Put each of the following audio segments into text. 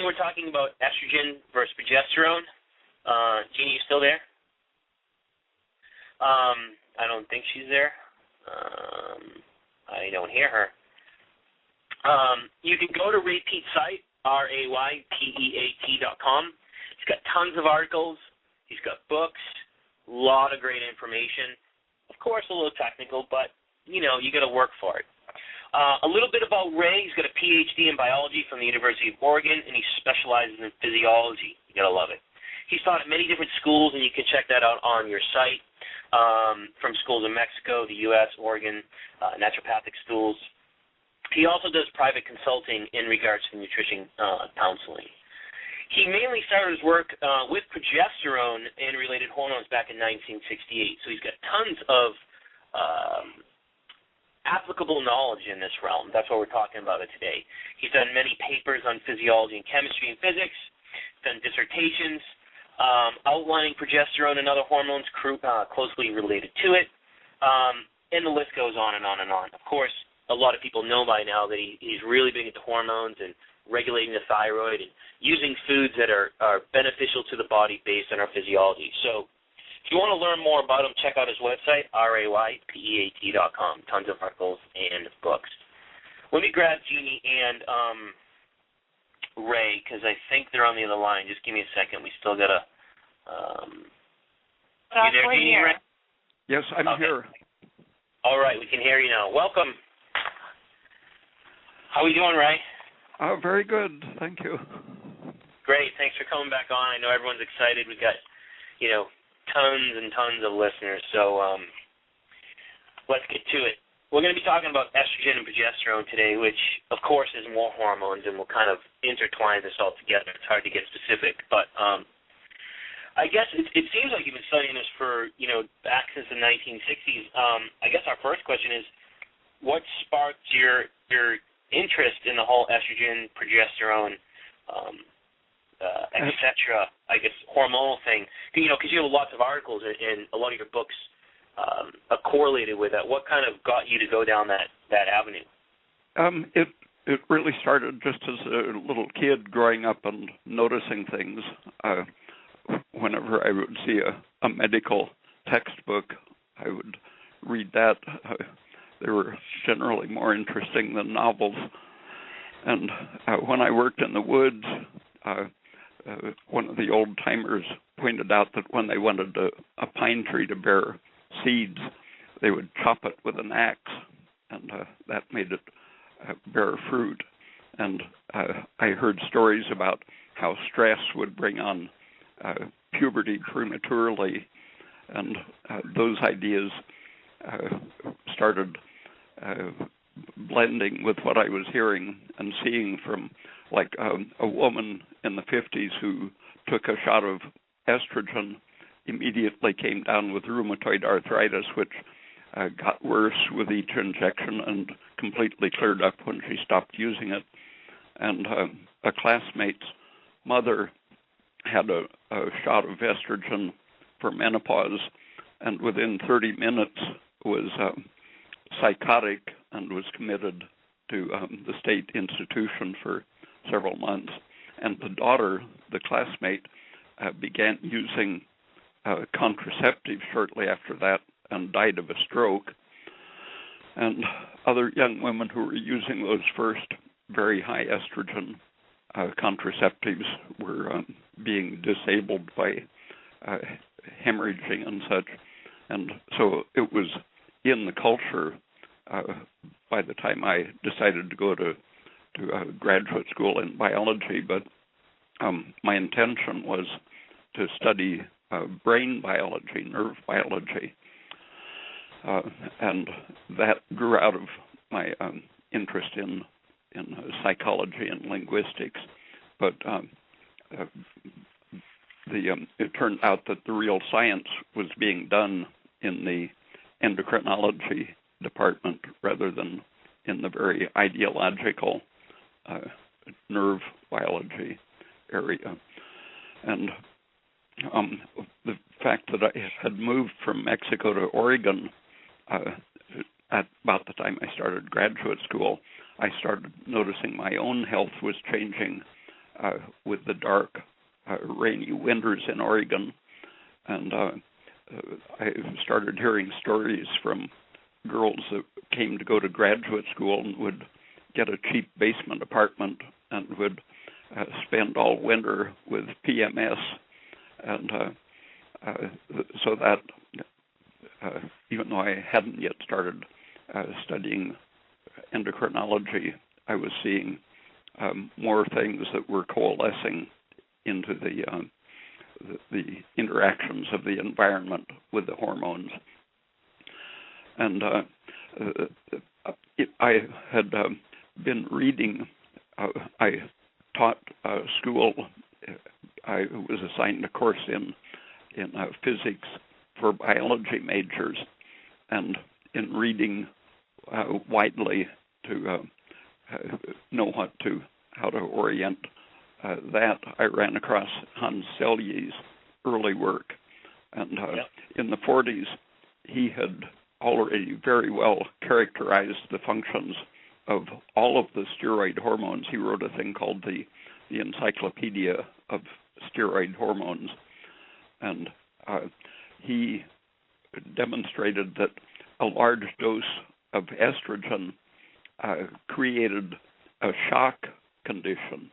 we're talking about estrogen versus progesterone. Jeannie, you still there? I don't think she's there. I don't hear her. You can go to Ray Peat's site, RAYPEAT.com. He's got tons of articles. He's got books, a lot of great information. Of course, a little technical, but, you got to work for it. A little bit about Ray. He's got a PhD in biology from the University of Oregon, and he specializes in physiology. You got to love it. He's taught at many different schools, and you can check that out on your site, from schools in Mexico, the U.S., Oregon, naturopathic schools. He also does private consulting in regards to nutrition counseling. He mainly started his work with progesterone and related hormones back in 1968, so he's got tons of applicable knowledge in this realm. That's what we're talking about it today. He's done many papers on physiology and chemistry and physics, done dissertations outlining progesterone and other hormones closely related to it, and the list goes on and on and on. Of course, a lot of people know by now that he's really big into hormones and regulating the thyroid and using foods that are beneficial to the body based on our physiology. So if you want to learn more about him, check out his website, RAYPEAT.com. Tons of articles and books. Let me grab Jeannie and Ray, because I think they're on the other line. Just give me a second. We still got to... you there, Jeannie? Ray? Yes, I'm here. All right, we can hear you now. Welcome. How are you doing, Ray? Very good, thank you. Great, thanks for coming back on. I know everyone's excited. We've got, tons and tons of listeners, so let's get to it. We're going to be talking about estrogen and progesterone today, which, of course, is more hormones, and we'll kind of intertwine this all together. It's hard to get specific, but I guess it seems like you've been studying this for, back since the 1960s. I guess our first question is, what sparked your interest in the whole estrogen, progesterone, etc., I guess, hormonal thing? Because you have lots of articles and a lot of your books are correlated with that. What kind of got you to go down that avenue? It really started just as a little kid growing up and noticing things. Whenever I would see a medical textbook, I would read that. They were generally more interesting than novels. And when I worked in the woods, one of the old-timers pointed out that when they wanted a pine tree to bear seeds, they would chop it with an axe, and that made it bear fruit. And I heard stories about how stress would bring on puberty prematurely, and those ideas started blending with what I was hearing and seeing from, like, a woman in the 50s who took a shot of estrogen, immediately came down with rheumatoid arthritis, which got worse with each injection and completely cleared up when she stopped using it. And a classmate's mother had a shot of estrogen for menopause, and within 30 minutes was psychotic and was committed to the state institution for several months. And the daughter, the classmate, began using contraceptives shortly after that and died of a stroke. And other young women who were using those first very high estrogen contraceptives were being disabled by hemorrhaging and such. And so it was in the culture by the time I decided to go to graduate school in biology, but my intention was to study brain biology, nerve biology, and that grew out of my interest in psychology and linguistics. But it turned out that the real science was being done in the endocrinology department rather than in the very ideological nerve biology area. And the fact that I had moved from Mexico to Oregon at about the time I started graduate school, I started noticing my own health was changing with the dark, rainy winters in Oregon. And I started hearing stories from girls that came to go to graduate school and would get a cheap basement apartment and would spend all winter with PMS. And so that, even though I hadn't yet started studying endocrinology, I was seeing more things that were coalescing into the interactions of the environment with the hormones. And I had been reading. I taught school. I was assigned a course in physics for biology majors, and in reading widely to know how to orient that, I ran across Hans Selye's early work, and in the 40s he had already very well characterized the functions of all of the steroid hormones. He wrote a thing called the Encyclopedia of Steroid Hormones, and he demonstrated that a large dose of estrogen created a shock condition.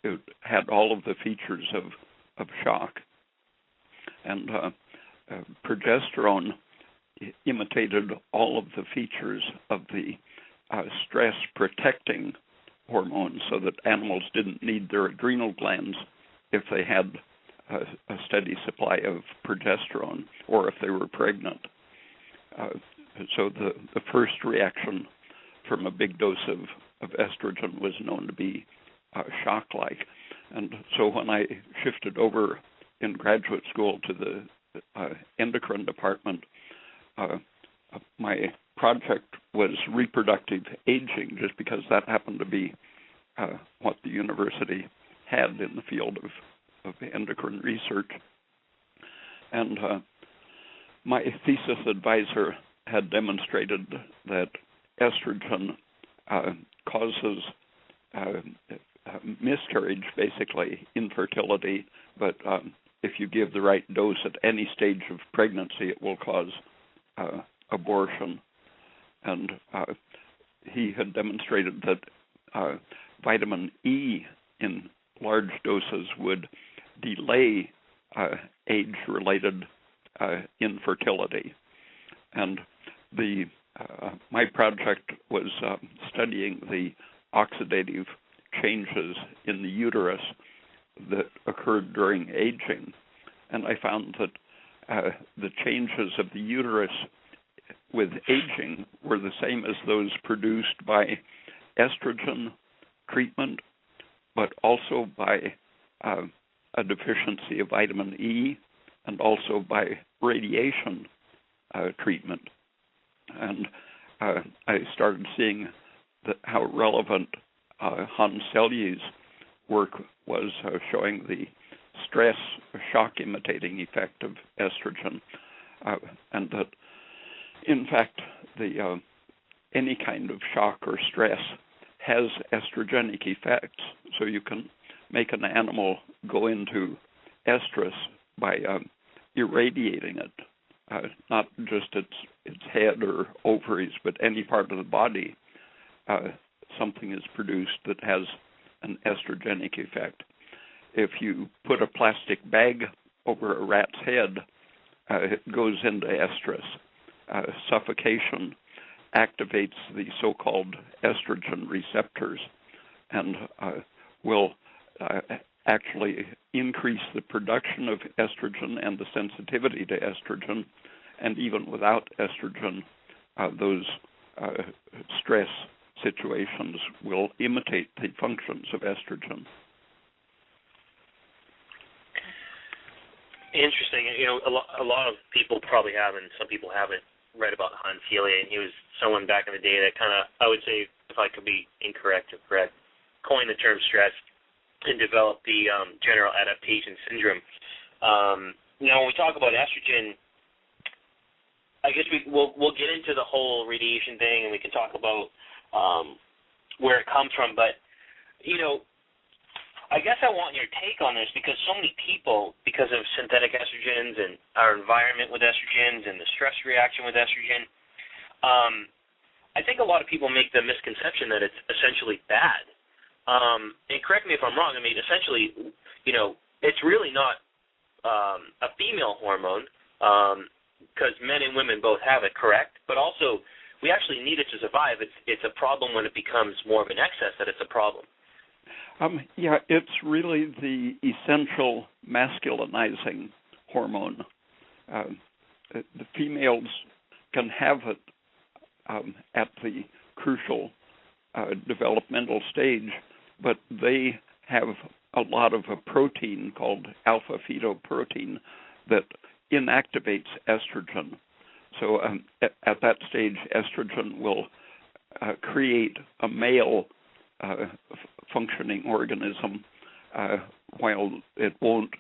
It had all of the features of shock. And progesterone imitated all of the features of the stress-protecting hormones, so that animals didn't need their adrenal glands if they had a steady supply of progesterone or if they were pregnant. So the first reaction from a big dose of estrogen was known to be shock-like. And so when I shifted over in graduate school to the endocrine department, my project was reproductive aging, just because that happened to be what the university had in the field of endocrine research. And my thesis advisor had demonstrated that estrogen causes miscarriage, basically infertility, but if you give the right dose at any stage of pregnancy, it will cause abortion. And he had demonstrated that vitamin E in large doses would delay age-related infertility. And my project was studying the oxidative changes in the uterus that occurred during aging. And I found that the changes of the uterus with aging were the same as those produced by estrogen treatment, but also by a deficiency of vitamin E, and also by radiation treatment. And I started seeing how relevant Hans Selye's work was, showing the stress shock imitating effect of estrogen, and that in fact any kind of shock or stress has estrogenic effects. So you can make an animal go into estrus by irradiating it, not just its head or ovaries, but any part of the body. Something is produced that has an estrogenic effect. If you put a plastic bag over a rat's head, it goes into estrus. Suffocation activates the so-called estrogen receptors and will actually increase the production of estrogen and the sensitivity to estrogen. And even without estrogen, those stress situations will imitate the functions of estrogen. Interesting. A lot of people probably haven't, some people haven't read about Hans Selye, and he was someone back in the day that kind of, I would say, if I could be incorrect or correct, coined the term stress and developed the general adaptation syndrome. Now, when we talk about estrogen, I guess we'll get into the whole radiation thing, and we can talk about where it comes from. But I guess I want your take on this because so many people, because of synthetic estrogens and our environment with estrogens and the stress reaction with estrogen, I think a lot of people make the misconception that it's essentially bad. And correct me if I'm wrong. I mean, essentially, it's really not a female hormone because men and women both have it, correct? But also, we actually need it to survive. It's a problem when it becomes more of an excess that it's a problem. Yeah, it's really the essential masculinizing hormone. The females can have it at the crucial developmental stage, but they have a lot of a protein called alpha-fetoprotein that inactivates estrogen. So at that stage, estrogen will create a male functioning organism, while it won't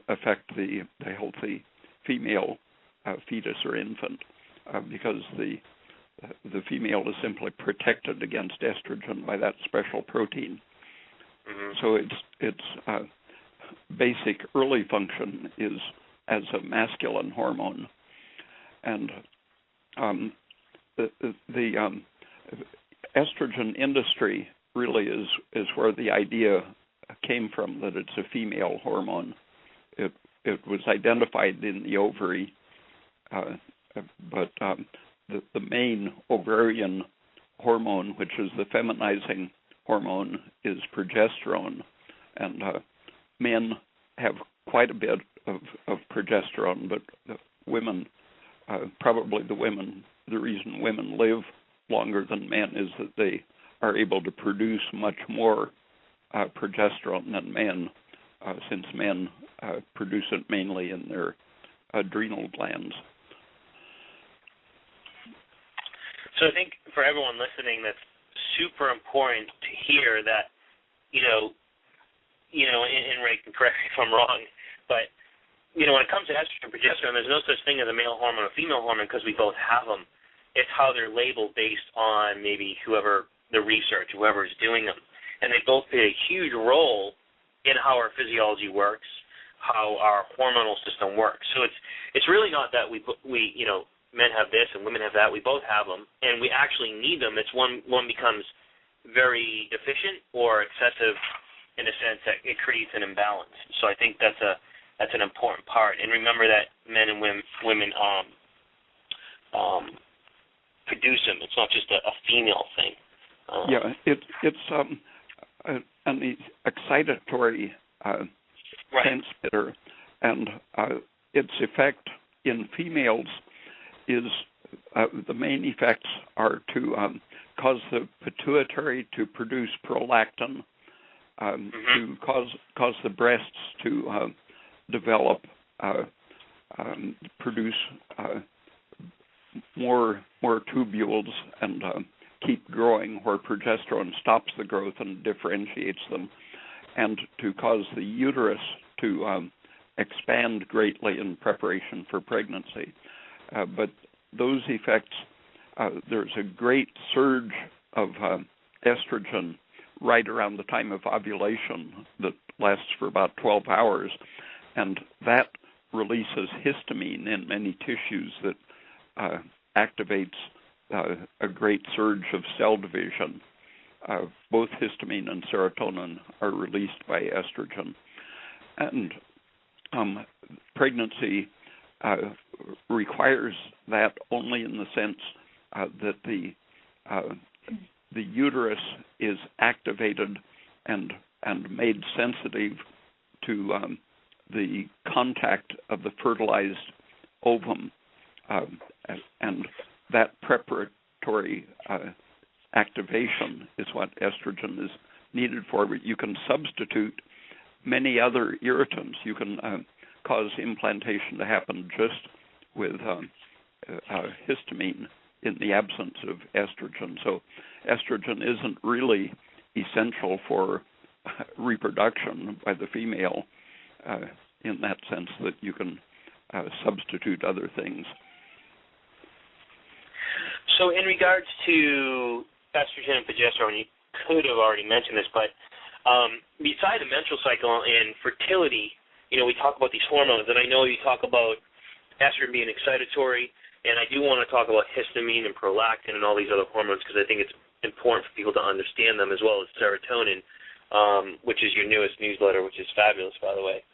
affect the healthy female fetus or infant, because the female is simply protected against estrogen by that special protein. Mm-hmm. So its basic early function is as a masculine hormone, and the estrogen industry really is where the idea came from, that it's a female hormone. It was identified in the ovary, but the main ovarian hormone, which is the feminizing hormone, is progesterone, and men have quite a bit of progesterone, but women, probably the reason women live longer than men is that they are able to produce much more progesterone than men, since men produce it mainly in their adrenal glands. So I think for everyone listening, that's super important to hear that, and Ray can correct me if I'm wrong, but, when it comes to estrogen and progesterone, there's no such thing as a male hormone or female hormone because we both have them. It's how they're labeled based on maybe whoever the research, whoever is doing them. And they both play a huge role in how our physiology works, how our hormonal system works. So it's really not that we men have this and women have that. We both have them, and we actually need them. It's one becomes very deficient or excessive in a sense that it creates an imbalance. So I think that's an important part. And remember that men and women produce them. It's not just a female thing. It's an excitatory transmitter, and its effect in females is the main effects are to cause the pituitary to produce prolactin, to cause the breasts to develop, produce more tubules and keep growing, where progesterone stops the growth and differentiates them, and to cause the uterus to expand greatly in preparation for pregnancy. But those effects, there's a great surge of estrogen right around the time of ovulation that lasts for about 12 hours, and that releases histamine in many tissues that activates a great surge of cell division. Both histamine and serotonin are released by estrogen. And pregnancy requires that only in the sense that the uterus is activated and made sensitive to the contact of the fertilized ovum, and that preparatory activation is what estrogen is needed for. But you can substitute many other irritants. You can cause implantation to happen just with histamine in the absence of estrogen. So estrogen isn't really essential for reproduction by the female in that sense that you can substitute other things. So in regards to estrogen and progesterone, you could have already mentioned this, but Beside the menstrual cycle and fertility, we talk about these hormones, and I know you talk about estrogen being excitatory, and I do want to talk about histamine and prolactin and all these other hormones because I think it's important for people to understand them, as well as serotonin, which is your newest newsletter, which is fabulous, by the way.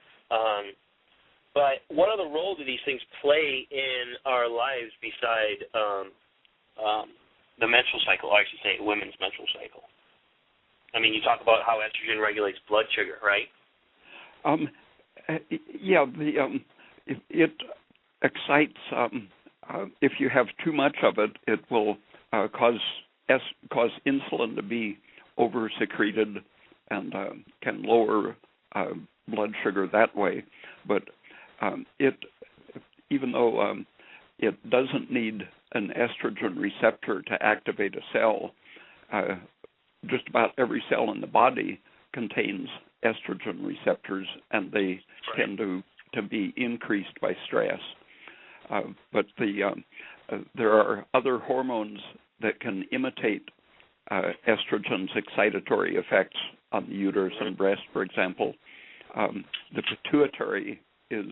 But what other role do these things play in our lives beside the menstrual cycle, or I should say women's menstrual cycle? I mean, you talk about how estrogen regulates blood sugar, right? It excites. If you have too much of it, it will cause insulin to be over-secreted and can lower blood sugar that way. But even though it doesn't need an estrogen receptor to activate a cell, just about every cell in the body contains estrogen receptors, and they tend to be increased by stress. But there are other hormones that can imitate estrogen's excitatory effects on the uterus and breast, for example. The pituitary is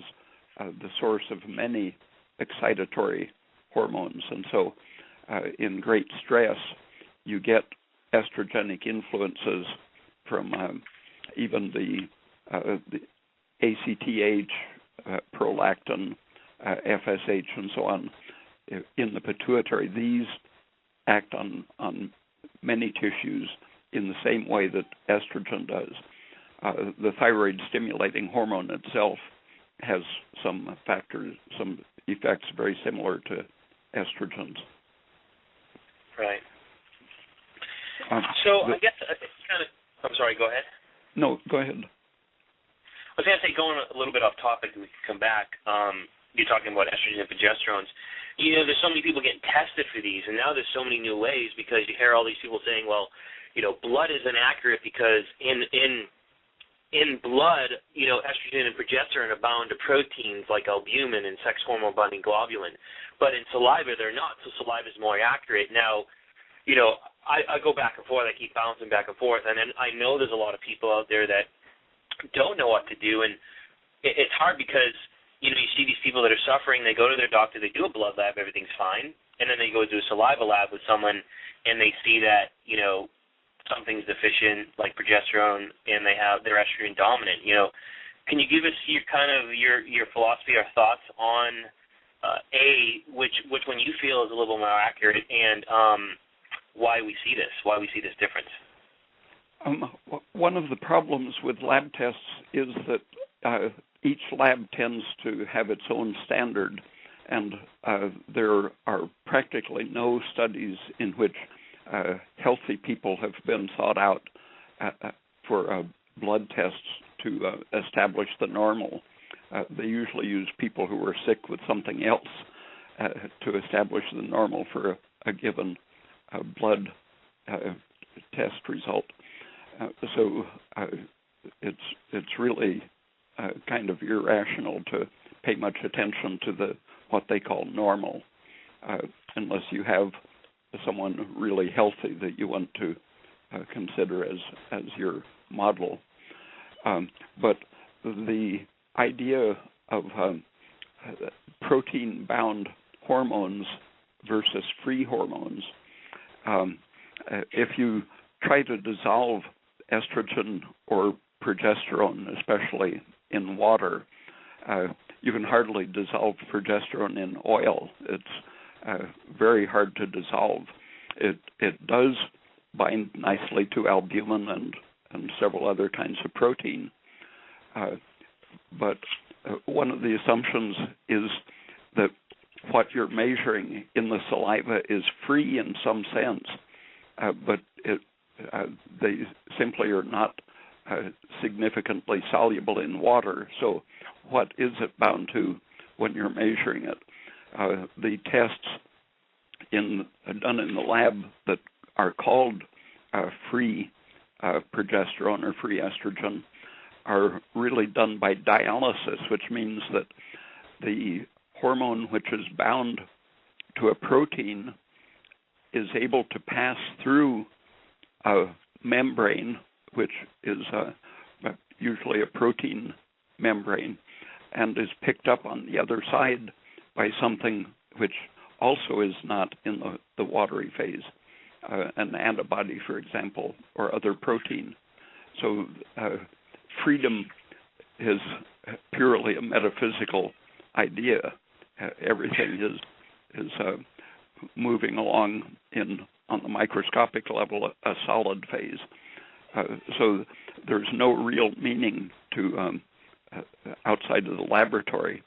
the source of many excitatory hormones, and so in great stress, you get estrogenic influences from even the ACTH, prolactin, FSH, and so on in the pituitary. These act on many tissues in the same way that estrogen does. The thyroid stimulating hormone itself has some effects very similar to estrogens. Right. I guess it's kind of, I'm sorry, go ahead. No, go ahead. I was going to say, going a little bit off topic, and we can come back. You're talking about estrogen and progesterones. There's so many people getting tested for these, and now there's so many new ways because you hear all these people saying, well, blood is inaccurate because in blood, estrogen and progesterone are bound to proteins like albumin and sex hormone-binding globulin. But in saliva, they're not, so saliva is more accurate. Now, I go back and forth. I keep bouncing back and forth, and then I know there's a lot of people out there that don't know what to do, and it's hard because, you see these people that are suffering, they go to their doctor, they do a blood lab, everything's fine, and then they go do a saliva lab with someone, and they see that, something's deficient, like progesterone, and they're estrogen dominant. Can you give us your philosophy or thoughts on which one you feel is a little more accurate, and why we see this difference? One of the problems with lab tests is that each lab tends to have its own standard, and there are practically no studies in which healthy people have been sought out for blood tests to establish the normal. They usually use people who are sick with something else to establish the normal for a given blood test result. So it's really kind of irrational to pay much attention to what they call normal, unless you have someone really healthy that you want to consider as your model. But the idea of protein-bound hormones versus free hormones, if you try to dissolve estrogen or progesterone, especially in water, you can hardly dissolve progesterone in oil. It's very hard to dissolve. It does bind nicely to albumin and several other kinds of protein. But one of the assumptions is that what you're measuring in the saliva is free in some sense, but they simply are not significantly soluble in water. So what is it bound to when you're measuring it? The tests done in the lab that are called free progesterone or free estrogen are really done by dialysis, which means that the hormone which is bound to a protein is able to pass through a membrane which is usually a protein membrane, and is picked up on the other side by something which also is not in the watery phase, an antibody, for example, or other protein. So freedom is purely a metaphysical idea. Everything is moving along on the microscopic level, a solid phase. So there's no real meaning to outside of the laboratory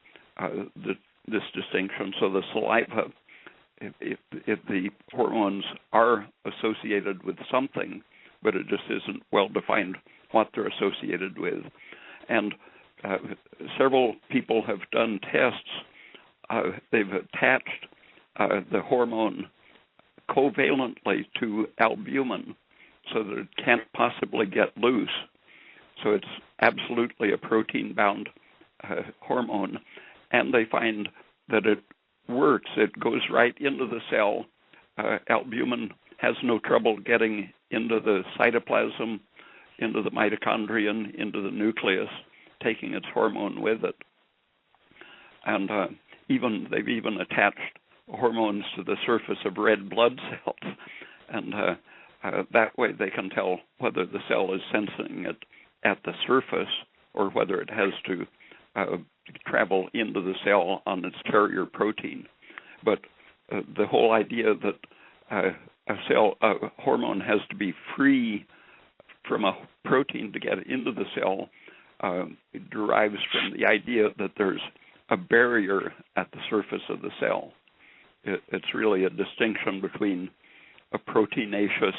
this distinction. So the saliva, if the hormones are associated with something, but it just isn't well defined what they're associated with. And several people have done tests. They've attached the hormone covalently to albumin so that it can't possibly get loose. So it's absolutely a protein-bound hormone. And they find that it works. It goes right into the cell. Albumin has no trouble getting into the cytoplasm, into the mitochondrion, into the nucleus, taking its hormone with it. And they've even attached hormones to the surface of red blood cells. And that way they can tell whether the cell is sensing it at the surface or whether it has to travel into the cell on its carrier protein. But the whole idea that a hormone has to be free from a protein to get into the cell derives from the idea that there's a barrier at the surface of the cell. It's really a distinction between a proteinaceous,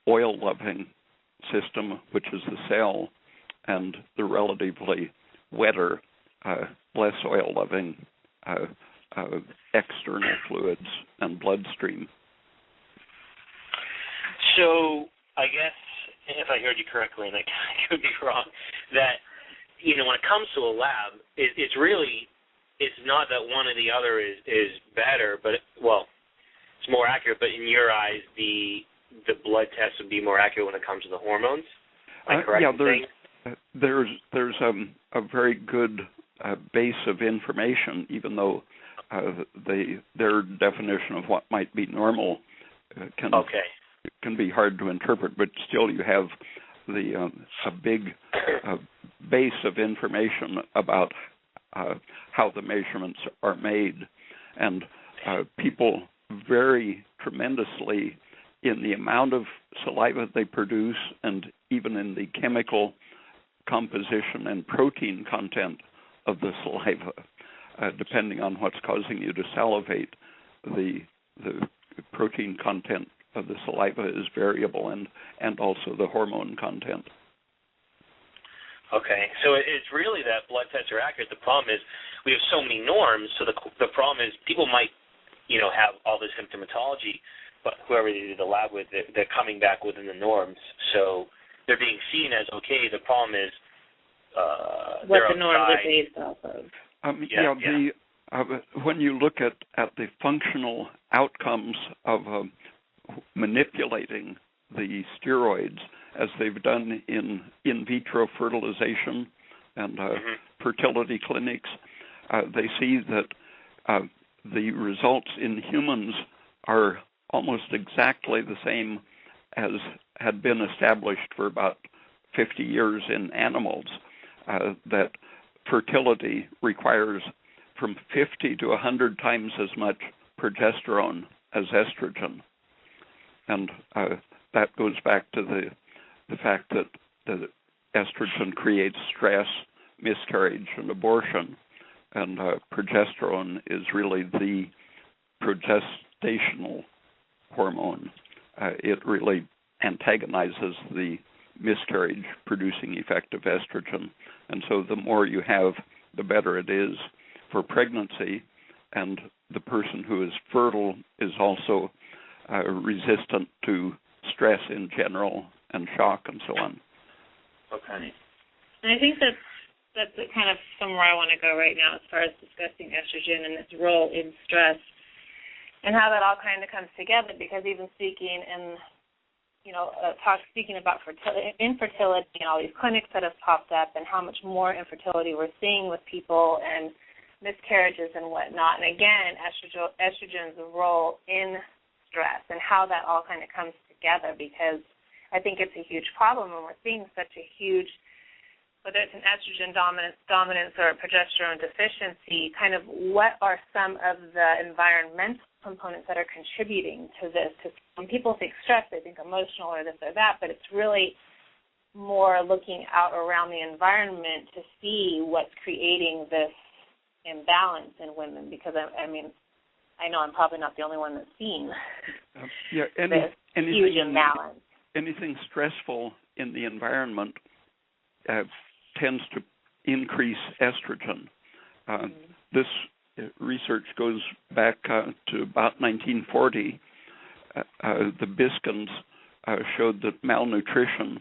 oil-loving system, which is the cell, and the relatively wetter, less oil-loving external fluids and bloodstream. So I guess, if I heard you correctly, and I could be wrong, that when it comes to a lab, it's not that one or the other is better, but it's more accurate. But in your eyes, the blood test would be more accurate when it comes to the hormones. Am I correct? There's a very good base of information, even though their definition of what might be normal can be hard to interpret. But still, you have a big base of information about how the measurements are made, and people vary tremendously in the amount of saliva they produce and even in the chemical composition and protein content of the saliva. Depending on what's causing you to salivate, the protein content of the saliva is variable, and also the hormone content. Okay, so it's really that blood tests are accurate. The problem is we have so many norms, so the problem is people might, have all this symptomatology, but whoever they do the lab with, they're coming back within the norms. So they're being seen as okay. The problem is what the norms are based off of. When you look at the functional outcomes of manipulating the steroids, as they've done in vitro fertilization and fertility clinics, they see that the results in humans are almost exactly the same as had been established for about 50 years in animals, that fertility requires from 50 to 100 times as much progesterone as estrogen. And that goes back to the fact that the estrogen creates stress, miscarriage, and abortion, and progesterone is really the progestational hormone. It really antagonizes the miscarriage-producing effect of estrogen, and so the more you have, the better it is for pregnancy, and the person who is fertile is also resistant to stress in general and shock and so on. Okay. And I think that's kind of somewhere I want to go right now as far as discussing estrogen and its role in stress and how that all kind of comes together, because even speaking in speaking about infertility and all these clinics that have popped up and how much more infertility we're seeing with people and miscarriages and whatnot. And again, estrogen's role in stress and how that all kind of comes together, because I think it's a huge problem when we're seeing such a huge, whether it's an estrogen dominance or a progesterone deficiency, kind of what are some of the environmental components that are contributing to this? Because when people think stress, they think emotional or this or that, but it's really more looking out around the environment to see what's creating this imbalance in women, because, I mean, I know I'm probably not the only one that's seen this huge imbalance. Anything stressful in the environment tends to increase estrogen. This research goes back to about 1940. The Biskins showed that malnutrition,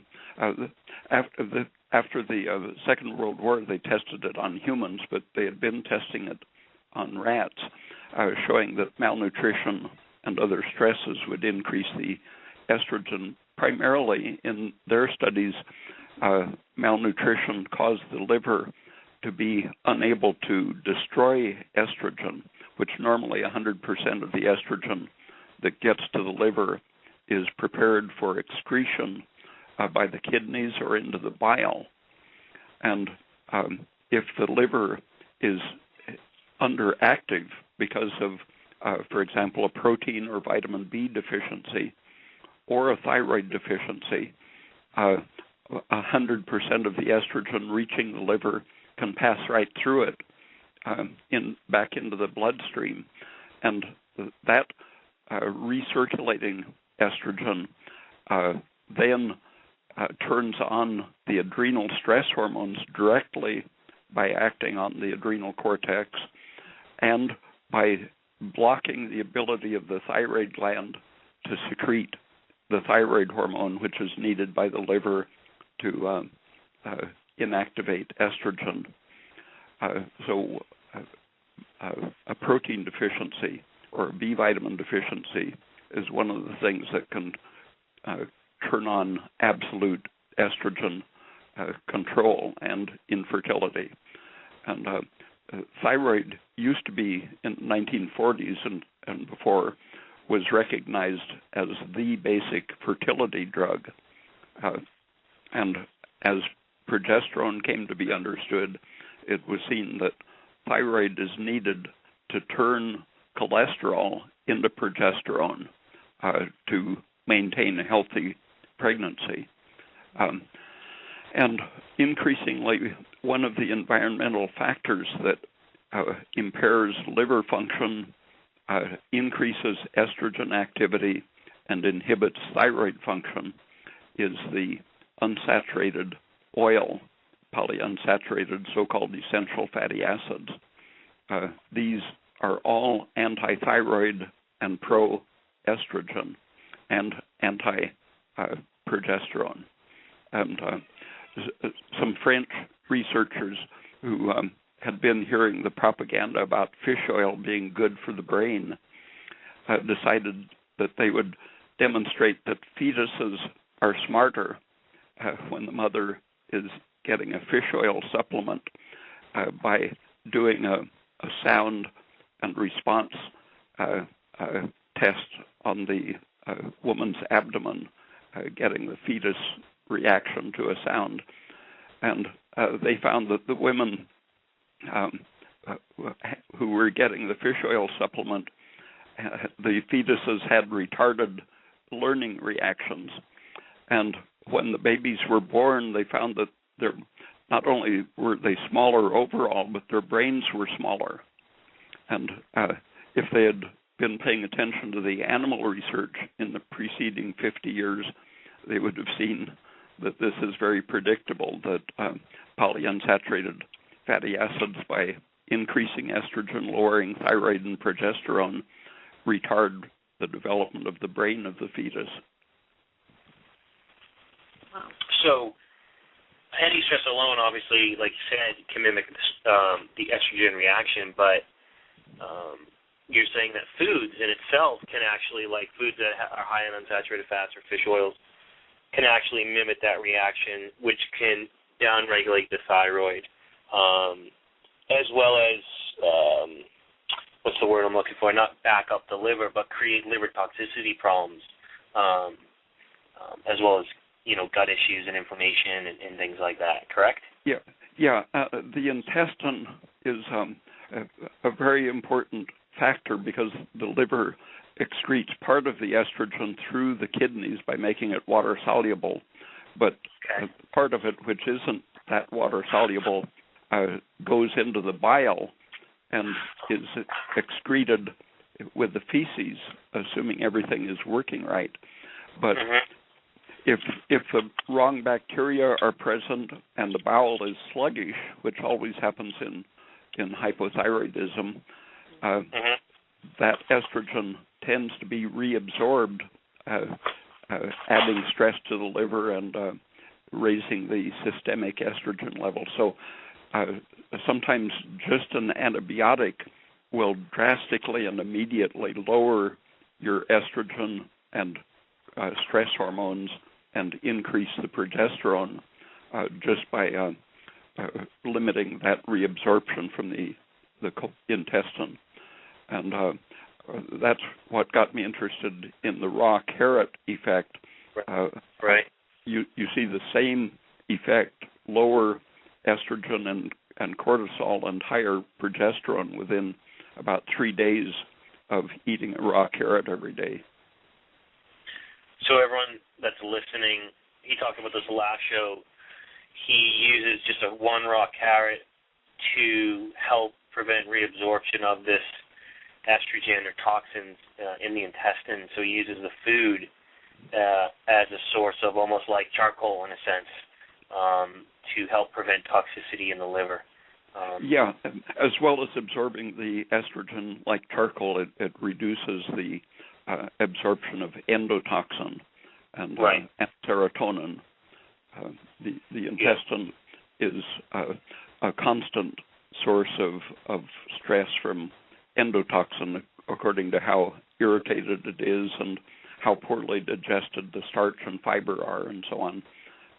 after the Second World War, they tested it on humans, but they had been testing it on rats, showing that malnutrition and other stresses would increase the estrogen. Primarily in their studies, malnutrition caused the liver to be unable to destroy estrogen, which normally 100% of the estrogen that gets to the liver is prepared for excretion by the kidneys or into the bile. And if the liver is underactive because of, for example, a protein or vitamin B deficiency or a thyroid deficiency, 100% of the estrogen reaching the liver can pass right through it back into the bloodstream. And that recirculating estrogen then turns on the adrenal stress hormones directly by acting on the adrenal cortex and by blocking the ability of the thyroid gland to secrete the thyroid hormone, which is needed by the liver to inactivate estrogen. So a protein deficiency or a B vitamin deficiency is one of the things that can turn on absolute estrogen control and infertility. And thyroid used to be in the 1940s and before was recognized as the basic fertility drug. And as progesterone came to be understood, it was seen that thyroid is needed to turn cholesterol into progesterone to maintain a healthy pregnancy. And increasingly, one of the environmental factors that impairs liver function, increases estrogen activity, and inhibits thyroid function is the unsaturated oil, polyunsaturated so-called essential fatty acids. These are all anti-thyroid and pro-estrogen and anti-progesterone. And some French researchers who had been hearing the propaganda about fish oil being good for the brain decided that they would demonstrate that fetuses are smarter when the mother is getting a fish oil supplement by doing a sound and response test on the woman's abdomen, getting the fetus reaction to a sound. And they found that the women who were getting the fish oil supplement, the fetuses had retarded learning reactions. And when the babies were born, they found that not only were they smaller overall, but their brains were smaller. And if they had been paying attention to the animal research in the preceding 50 years, they would have seen that this is very predictable, that polyunsaturated fatty acids, by increasing estrogen, lowering thyroid and progesterone, retard the development of the brain of the fetus. Wow. So any stress alone, obviously, like you said, can mimic the estrogen reaction, but you're saying that foods in itself can actually, like foods that are high in unsaturated fats or fish oils, can actually mimic that reaction, which can downregulate the thyroid, as well as, what's the word I'm looking for, not back up the liver, but create liver toxicity problems, as well as, gut issues and inflammation and things like that, correct? Yeah. The intestine is a very important factor because the liver excretes part of the estrogen through the kidneys by making it water soluble, but part of it, which isn't that water soluble, goes into the bile and is excreted with the feces, assuming everything is working right. But if the wrong bacteria are present and the bowel is sluggish, which always happens in hypothyroidism, that estrogen tends to be reabsorbed, adding stress to the liver and raising the systemic estrogen level. So sometimes just an antibiotic will drastically and immediately lower your estrogen and stress hormones and increase the progesterone just by limiting that reabsorption from the intestine. And that's what got me interested in the raw carrot effect. Right. You see the same effect, lower estrogen and cortisol and higher progesterone within about 3 days of eating a raw carrot every day. So everyone that's listening, he talked about this last show. He uses just one raw carrot to help prevent reabsorption of this estrogen or toxins in the intestine. So he uses the food as a source of almost like charcoal in a sense to help prevent toxicity in the liver. As well as absorbing the estrogen like charcoal, it reduces the absorption of endotoxin and serotonin. The intestine is a constant source of stress from endotoxin according to how irritated it is and how poorly digested the starch and fiber are and so on.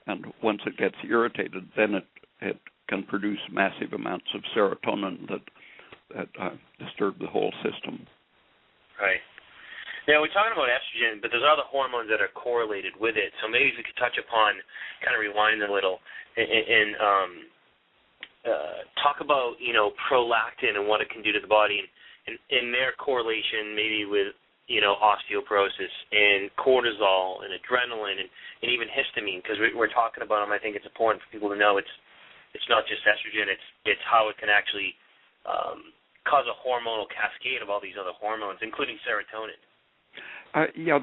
And once it gets irritated, then it can produce massive amounts of serotonin that disturb the whole system. Right. Now, we're talking about estrogen, but there's other hormones that are correlated with it. So maybe if we could touch upon, kind of rewind a little, and talk about, prolactin and what it can do to the body and their correlation maybe with, osteoporosis and cortisol and adrenaline and even histamine, because we're talking about them. I think it's important for people to know it's not just estrogen, it's how it can actually cause a hormonal cascade of all these other hormones, including serotonin.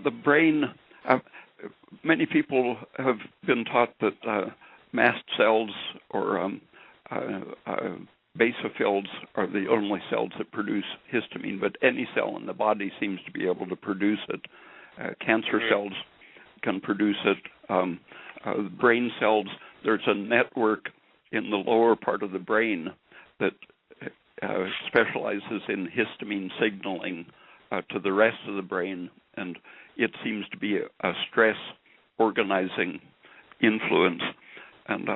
The brain, many people have been taught that mast cells or basophils are the only cells that produce histamine, but any cell in the body seems to be able to produce it. Cancer cells can produce it. Brain cells, there's a network in the lower part of the brain that specializes in histamine signaling to the rest of the brain, and it seems to be a stress organizing influence. And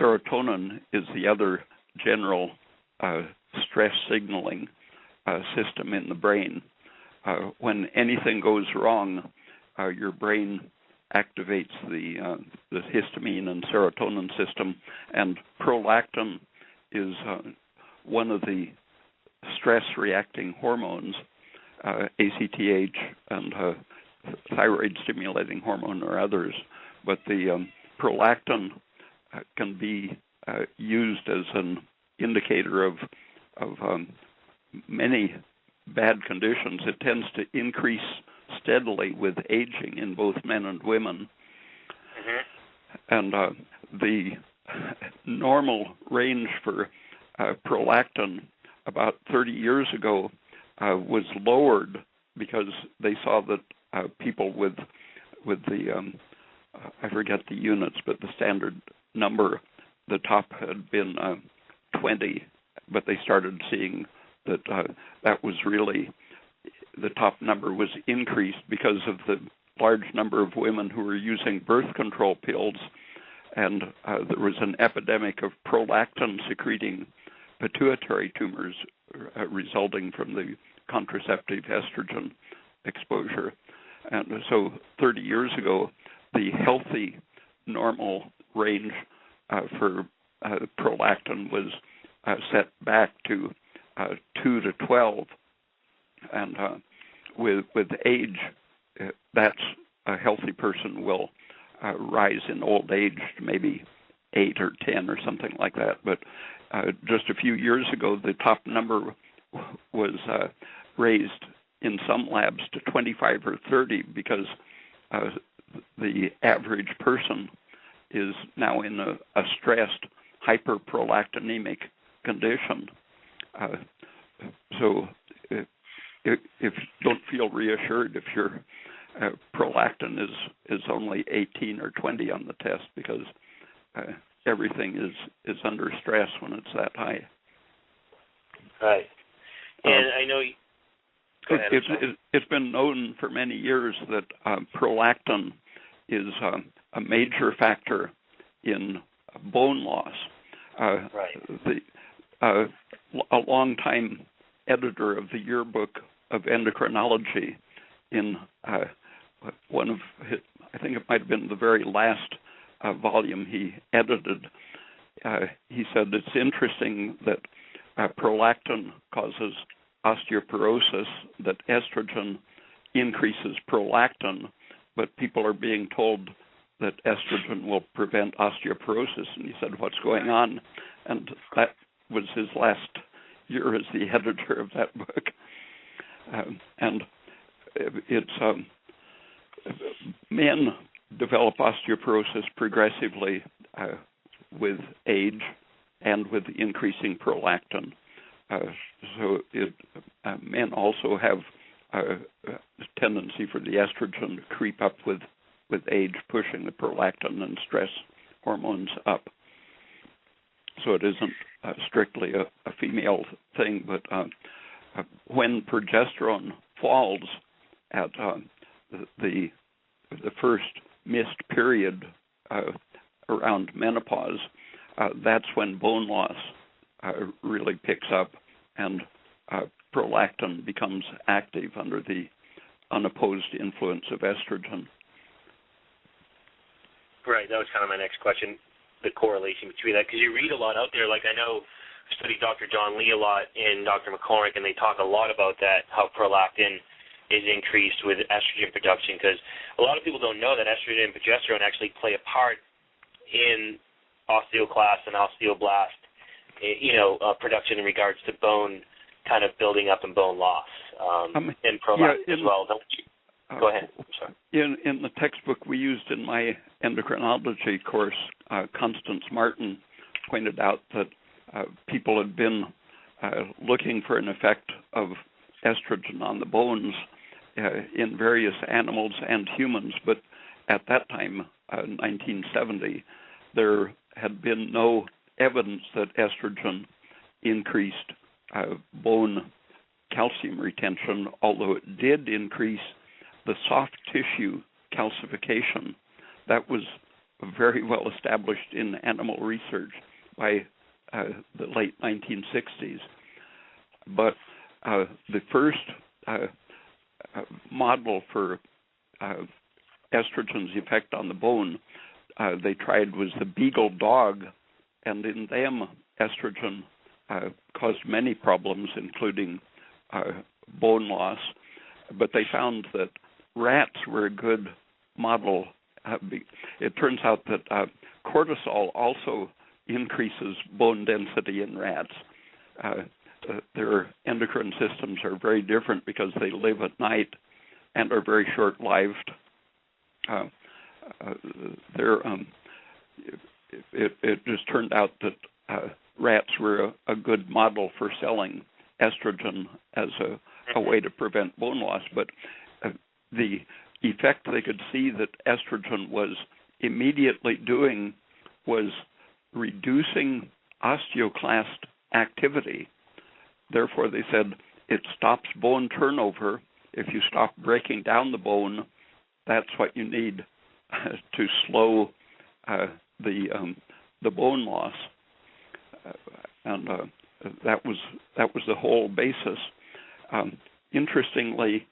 serotonin is the other general stress signaling system in the brain. When anything goes wrong, your brain activates the histamine and serotonin system, and prolactin is one of the stress-reacting hormones. ACTH and thyroid-stimulating hormone or others, but the prolactin can be used as an indicator of many bad conditions. It tends to increase steadily with aging in both men and women. And the normal range for prolactin about 30 years ago was lowered because they saw that people with the I forget the units, but the standard number, the top had been 20, but they started seeing that that was really, the top number was increased because of the large number of women who were using birth control pills, and there was an epidemic of prolactin-secreting pituitary tumors resulting from the contraceptive estrogen exposure. And so 30 years ago, the healthy normal range for prolactin was set back to 2 to 12. And with age, that's a healthy person will rise in old age to maybe 8 or 10 or something like that. But just a few years ago, the top number was raised in some labs to 25 or 30 because the average person is now in a stressed, hyperprolactinemic condition. So if you don't feel reassured if your prolactin is only 18 or 20 on the test, because everything is under stress when it's that high. Right. And I know... It's been known for many years that prolactin is a major factor in bone loss. Right. A longtime editor of the Yearbook of Endocrinology, in one of his, I think it might have been the very last volume he edited, he said it's interesting that prolactin causes osteoporosis, that estrogen increases prolactin, but people are being told that estrogen will prevent osteoporosis. And he said, what's going on? And that was his last year as the editor of that book. And it's men develop osteoporosis progressively with age and with increasing prolactin. So men also have a tendency for the estrogen to creep up with age, pushing the prolactin and stress hormones up. So it isn't strictly a female thing, but when progesterone falls at the first missed period around menopause, that's when bone loss really picks up, and prolactin becomes active under the unopposed influence of estrogen. Right, that was kind of my next question, the correlation between that, because you read a lot out there. Like, I know I studied Dr. John Lee a lot and Dr. McCormick, and they talk a lot about that, how prolactin is increased with estrogen production, because a lot of people don't know that estrogen and progesterone actually play a part in osteoclast and osteoblast, production in regards to bone kind of building up and bone loss, and prolactin as well. Go ahead. I'm sorry. In the textbook we used in my endocrinology course, Constance Martin pointed out that people had been looking for an effect of estrogen on the bones in various animals and humans, but at that time, 1970, there had been no evidence that estrogen increased bone calcium retention, although it did increase the soft tissue calcification. That was very well established in animal research by the late 1960s. But the first model for estrogen's effect on the bone they tried was the beagle dog, and in them estrogen caused many problems, including bone loss. But they found that rats were a good model. It turns out that cortisol also increases bone density in rats. Their endocrine systems are very different because they live at night and are very short-lived. It just turned out that rats were a good model for selling estrogen as a way to prevent bone loss. But the effect they could see that estrogen was immediately doing was reducing osteoclast activity. Therefore, they said it stops bone turnover. If you stop breaking down the bone, that's what you need to slow the bone loss, and that was the whole basis. Interestingly,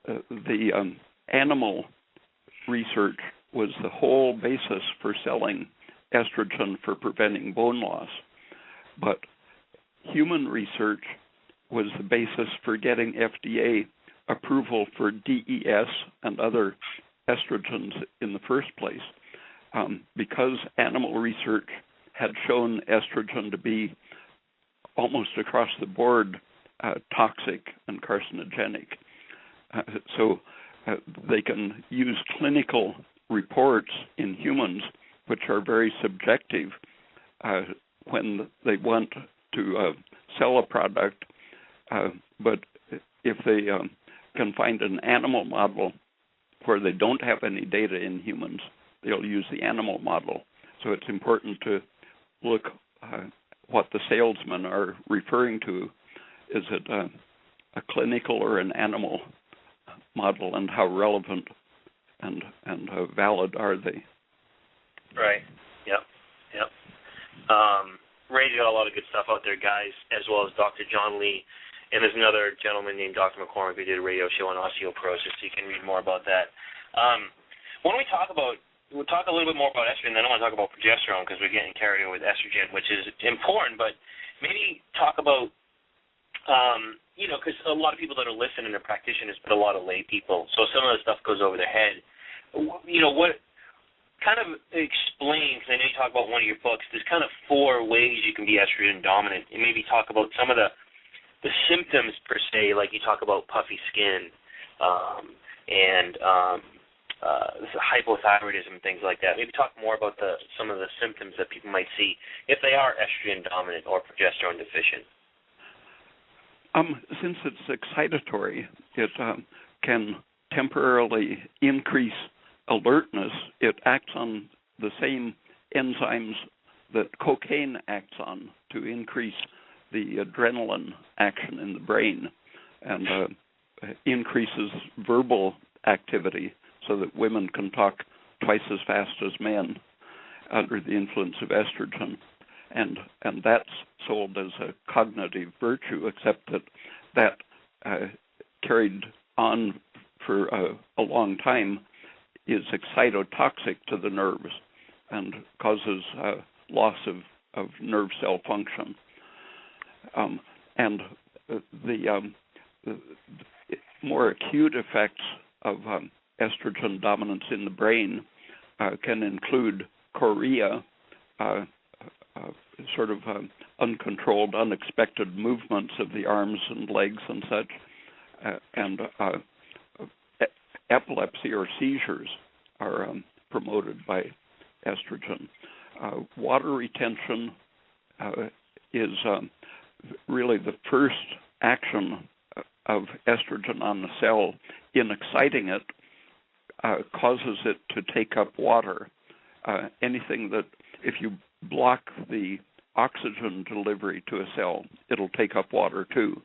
the animal research was the whole basis for selling estrogen for preventing bone loss, but human research was the basis for getting FDA approval for DES and other estrogens in the first place, because animal research had shown estrogen to be almost across the board toxic and carcinogenic. So they can use clinical reports in humans, which are very subjective, when they want to sell a product. But if they can find an animal model where they don't have any data in humans, they'll use the animal model. So it's important to look what the salesmen are referring to. Is it a clinical or an animal model, and how relevant and valid are they? Right. Yep. Ray's got a lot of good stuff out there, guys, as well as Dr. John Lee. And there's another gentleman named Dr. McCormick who did a radio show on osteoporosis, so you can read more about that. When we'll talk a little bit more about estrogen, then I want to talk about progesterone because we're getting carried away with estrogen, which is important, but maybe talk about, because a lot of people that are listening are practitioners, but a lot of lay people, so some of the stuff goes over their head. What kind of explain, because I know you talk about one of your books, there's kind of 4 ways you can be estrogen dominant, and maybe talk about some of the symptoms per se, like you talk about puffy skin and hypothyroidism, things like that. Maybe talk more about some of the symptoms that people might see if they are estrogen dominant or progesterone deficient. Since it's excitatory, it can temporarily increase alertness. It acts on the same enzymes that cocaine acts on to increase the adrenaline action in the brain, and increases verbal activity so that women can talk twice as fast as men under the influence of estrogen. And that's sold as a cognitive virtue, except that carried on for a long time is excitotoxic to the nerves and causes loss of nerve cell function. And the more acute effects of estrogen dominance in the brain can include chorea, sort of uncontrolled, unexpected movements of the arms and legs and such, and epilepsy or seizures are promoted by estrogen. Water retention is really the first action of estrogen on the cell. In exciting it, causes it to take up water. Anything that, if you block the oxygen delivery to a cell, it'll take up water too.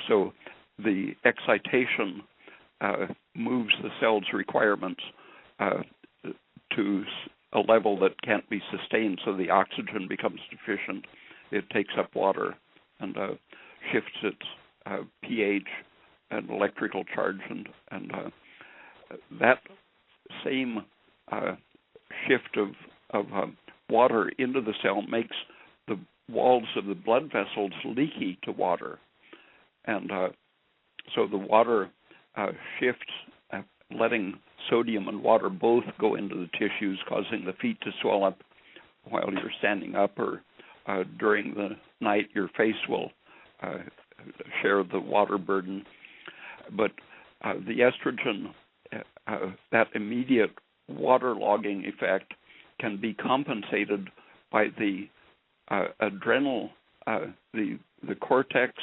So the excitation moves the cell's requirements to a level that can't be sustained, so the oxygen becomes deficient. It takes up water and shifts its pH and electrical charge, and that same shift of water into the cell makes the walls of the blood vessels leaky to water, and so the water shifts, letting sodium and water both go into the tissues, causing the feet to swell up while you're standing up, or during the night your face will share the water burden. But the estrogen, that immediate waterlogging effect can be compensated by the adrenal, the cortex,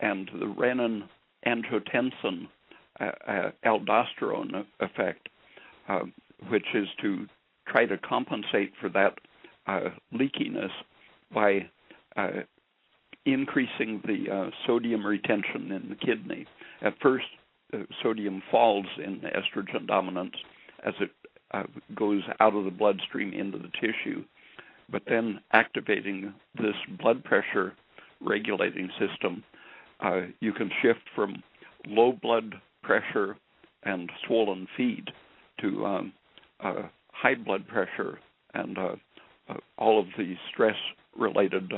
and the renin-angiotensin aldosterone effect, which is to try to compensate for that leakiness by increasing the sodium retention in the kidney. At first, sodium falls in estrogen dominance as it goes out of the bloodstream into the tissue. But then activating this blood pressure regulating system, you can shift from low blood pressure and swollen feet to high blood pressure and all of the stress-related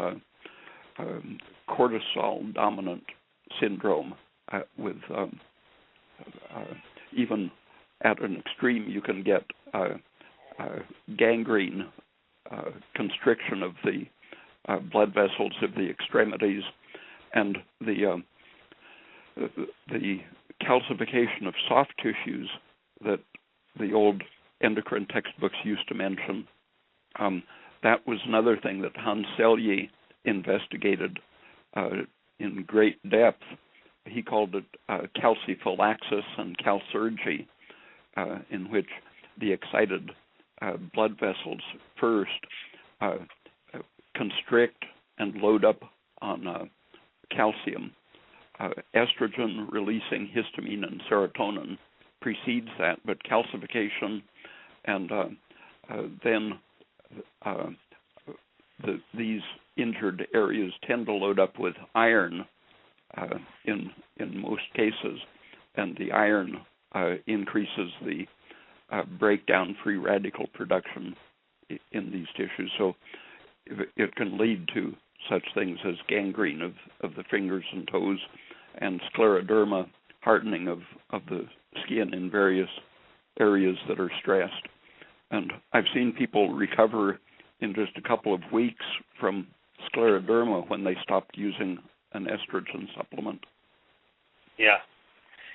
cortisol-dominant syndrome with even at an extreme, you can get gangrene, constriction of the blood vessels of the extremities, and the calcification of soft tissues that the old endocrine textbooks used to mention. That was another thing that Hans Selye investigated in great depth. He called it calciphylaxis and calcurgy, in which the excited blood vessels first constrict and load up on calcium. Estrogen releasing histamine and serotonin precedes that, but calcification and then these injured areas tend to load up with iron in most cases, and the iron increases the breakdown free radical production in these tissues. So it can lead to such things as gangrene of the fingers and toes and scleroderma, hardening of the skin in various areas that are stressed. And I've seen people recover in just a couple of weeks from scleroderma when they stopped using an estrogen supplement. Yeah.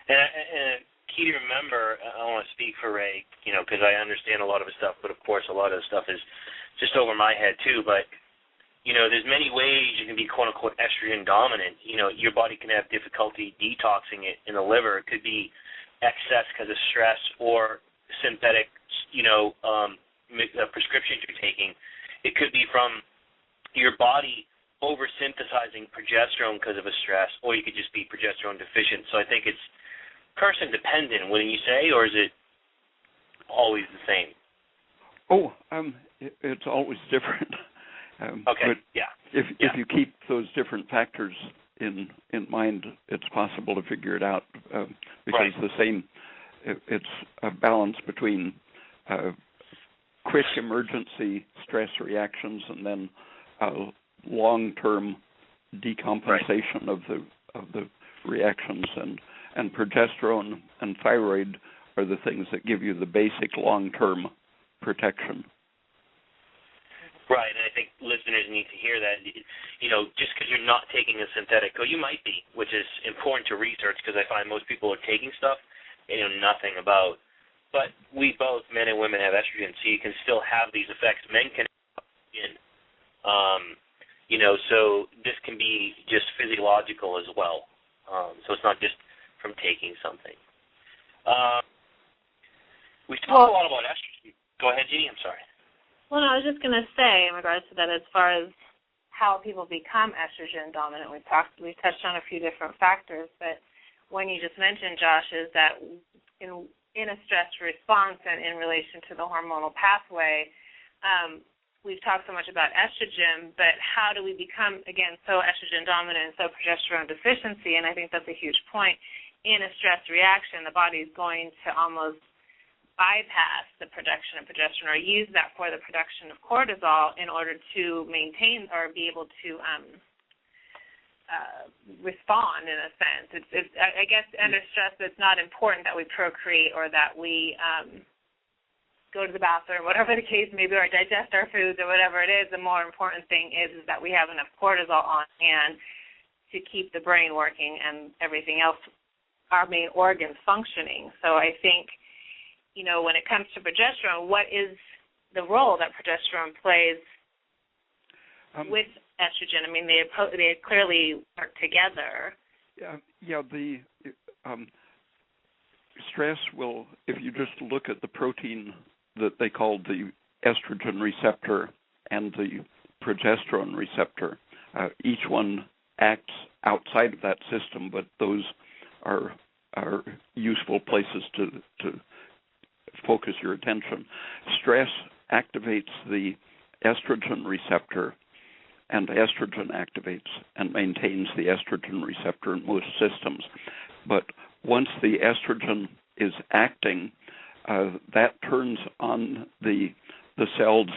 And key to remember, I want to speak for Ray, because I understand a lot of his stuff, but of course a lot of the stuff is just over my head too. But, there's many ways you can be quote-unquote estrogen dominant. Your body can have difficulty detoxing it in the liver. It could be excess because of stress or synthetic, prescriptions you're taking. It could be from your body over-synthesizing progesterone because of a stress, or you could just be progesterone deficient. So I think it's person-dependent, wouldn't you say, or is it always the same? It's always different. Okay, but yeah. If you keep those different factors in mind, it's possible to figure it out because right. It's a balance between quick emergency stress reactions and then long-term decompensation right. of the reactions, and progesterone and thyroid are the things that give you the basic long-term protection. Right, and I think listeners need to hear that. Just because you're not taking a synthetic, or you might be, which is important to research because I find most people are taking stuff they know nothing about. But we both, men and women, have estrogen, so you can still have these effects. Men can have estrogen, so this can be just physiological as well. So it's not just from taking something. We talk a lot about estrogen. Go ahead, Jeannie. I'm sorry. Well, no, I was just going to say, in regards to that, as far as how people become estrogen dominant, we've touched on a few different factors, but one you just mentioned, Josh, is that in a stress response and in relation to the hormonal pathway, we've talked so much about estrogen, but how do we become, again, so estrogen dominant and so progesterone deficiency? And I think that's a huge point. In a stress reaction, the body is going to almost bypass the production of progesterone or use that for the production of cortisol in order to maintain or be able to respond in a sense. It's I guess under stress it's not important that we procreate or that we go to the bathroom, whatever the case may be, or digest our foods or whatever it is. The more important thing is that we have enough cortisol on hand to keep the brain working and everything else, our main organs functioning. So I think, when it comes to progesterone, what is the role that progesterone plays with estrogen? I mean, they clearly work together. Yeah. The stress will, if you just look at the protein that they call the estrogen receptor and the progesterone receptor, each one acts outside of that system, but those are are useful places to focus your attention. Stress activates the estrogen receptor, and estrogen activates and maintains the estrogen receptor in most systems. But once the estrogen is acting, that turns on the cell's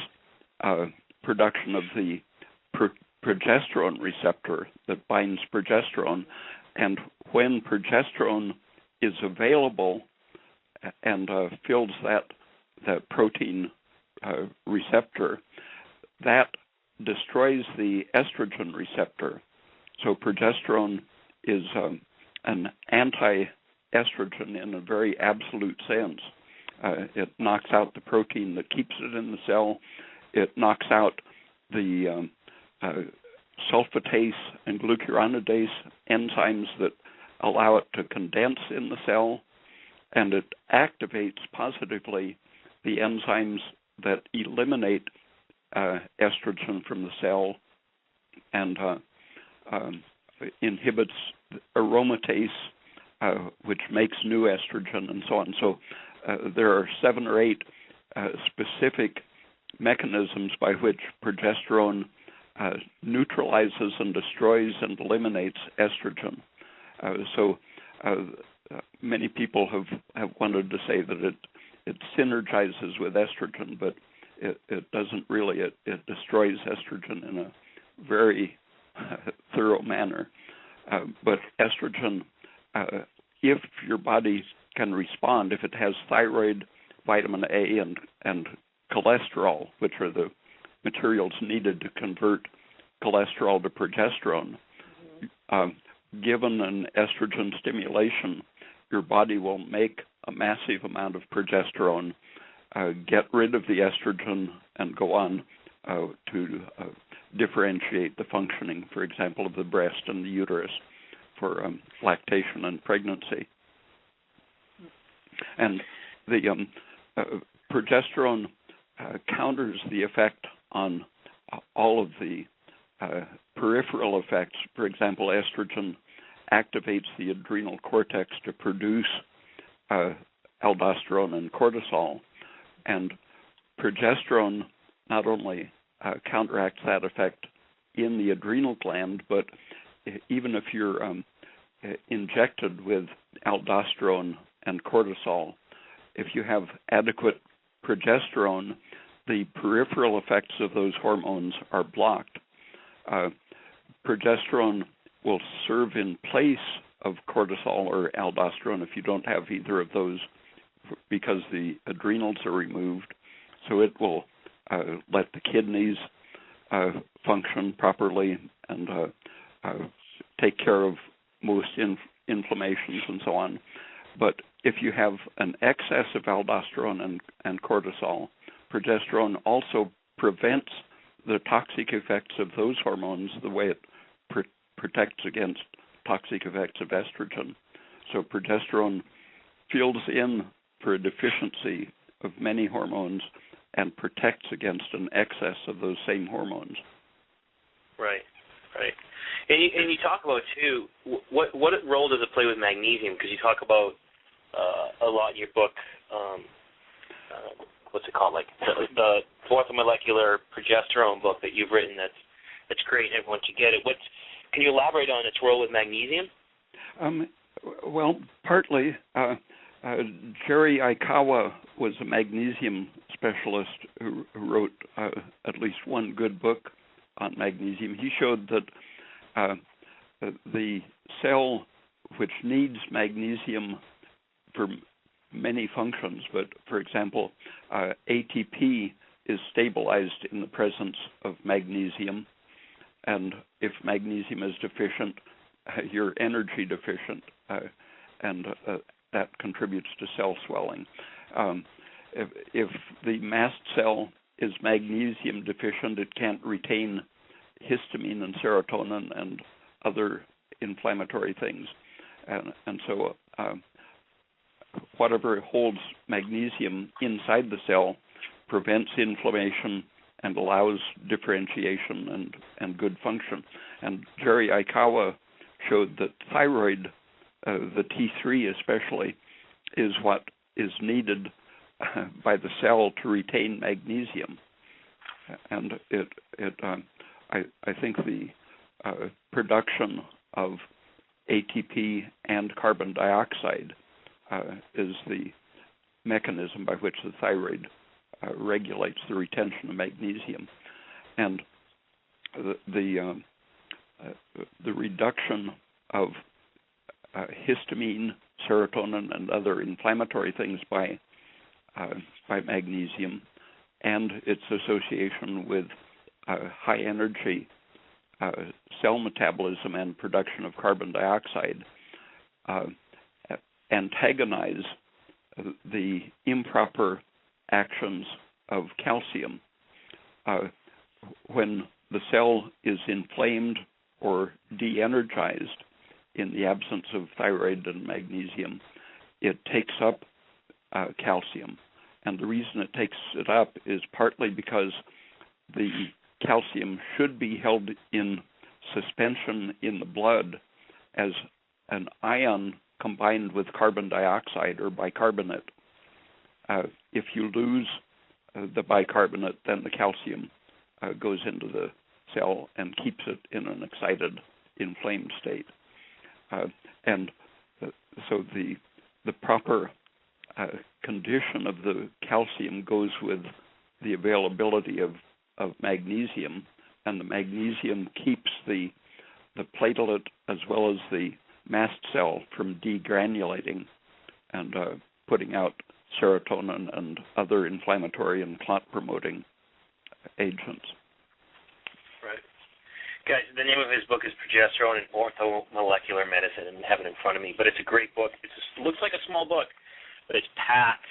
production of the progesterone receptor that binds progesterone, and when progesterone is available and fills that protein receptor, that destroys the estrogen receptor. So progesterone is an anti-estrogen in a very absolute sense. It knocks out the protein that keeps it in the cell. It knocks out the sulfatase and glucuronidase enzymes that allow it to condense in the cell, and it activates positively the enzymes that eliminate estrogen from the cell and inhibits aromatase, which makes new estrogen, and so on. So there are 7 or 8 specific mechanisms by which progesterone neutralizes and destroys and eliminates estrogen. So many people have wanted to say that it synergizes with estrogen, but it doesn't really. It destroys estrogen in a very thorough manner. But estrogen, if your body can respond, if it has thyroid, vitamin A, and cholesterol, which are the materials needed to convert cholesterol to progesterone, given an estrogen stimulation, your body will make a massive amount of progesterone, get rid of the estrogen, and go on to differentiate the functioning, for example, of the breast and the uterus for lactation and pregnancy. And the progesterone counters the effect on all of the peripheral effects. For example, estrogen activates the adrenal cortex to produce aldosterone and cortisol, and progesterone not only counteracts that effect in the adrenal gland, but even if you're injected with aldosterone and cortisol, if you have adequate progesterone, the peripheral effects of those hormones are blocked. Progesterone will serve in place of cortisol or aldosterone if you don't have either of those, because the adrenals are removed. So it will let the kidneys function properly and take care of most inflammations and so on. But if you have an excess of aldosterone and cortisol, progesterone also prevents the toxic effects of those hormones the way it protects against toxic effects of estrogen. So progesterone fills in for a deficiency of many hormones and protects against an excess of those same hormones. Right. And you talk about, too, what role does it play with magnesium? Because you talk about a lot in your book, what's it called, like the orthomolecular progesterone book that you've written that's great and everyone should get it. Can you elaborate on its role with magnesium? Well, partly. Jerry Aikawa was a magnesium specialist who wrote at least one good book on magnesium. He showed that the cell, which needs magnesium for many functions, but for example, ATP is stabilized in the presence of magnesium, and if magnesium is deficient, you're energy deficient, and that contributes to cell swelling. If the mast cell is magnesium deficient, it can't retain histamine and serotonin and other inflammatory things, and so whatever holds magnesium inside the cell prevents inflammation and allows differentiation and good function. And Jerry Aikawa showed that thyroid the T3 especially, is what is needed by the cell to retain magnesium. And I think the production of ATP and carbon dioxide is the mechanism by which the thyroid regulates the retention of magnesium. And the reduction of histamine, serotonin, and other inflammatory things by magnesium, and its association with high energy cell metabolism and production of carbon dioxide antagonize the improper actions of calcium. When the cell is inflamed or de-energized in the absence of thyroid and magnesium, it takes up calcium. And the reason it takes it up is partly because the calcium should be held in suspension in the blood as an ion combined with carbon dioxide or bicarbonate. If you lose the bicarbonate, then the calcium goes into the cell and keeps it in an excited, inflamed state. And so the proper condition of the calcium goes with the availability of magnesium, and the magnesium keeps the platelet as well as the mast cell from degranulating and putting out serotonin and other inflammatory and clot-promoting agents. Right. Guys, the name of his book is Progesterone and Orthomolecular Medicine, and I have it in front of me, but it's a great book. It looks like a small book, but it's packed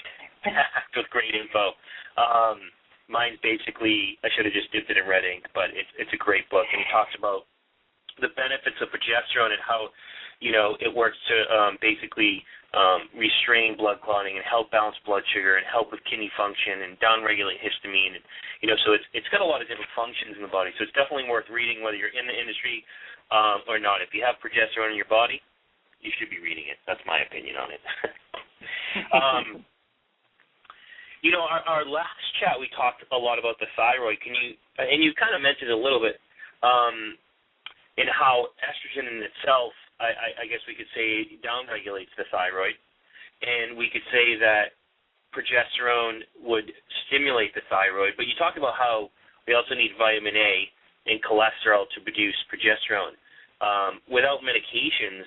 with great info. Mine's basically, I should have just dipped it in red ink, but it's a great book, and he talks about the benefits of progesterone and how, it works to basically restrain blood clotting and help balance blood sugar and help with kidney function and downregulate histamine. And, so it's got a lot of different functions in the body. So it's definitely worth reading whether you're in the industry or not. If you have progesterone in your body, you should be reading it. That's my opinion on it. Our last chat, we talked a lot about the thyroid. And you kind of mentioned a little bit in how estrogen in itself, I guess we could say, downregulates the thyroid. And we could say that progesterone would stimulate the thyroid. But you talked about how we also need vitamin A and cholesterol to produce progesterone. Without medications,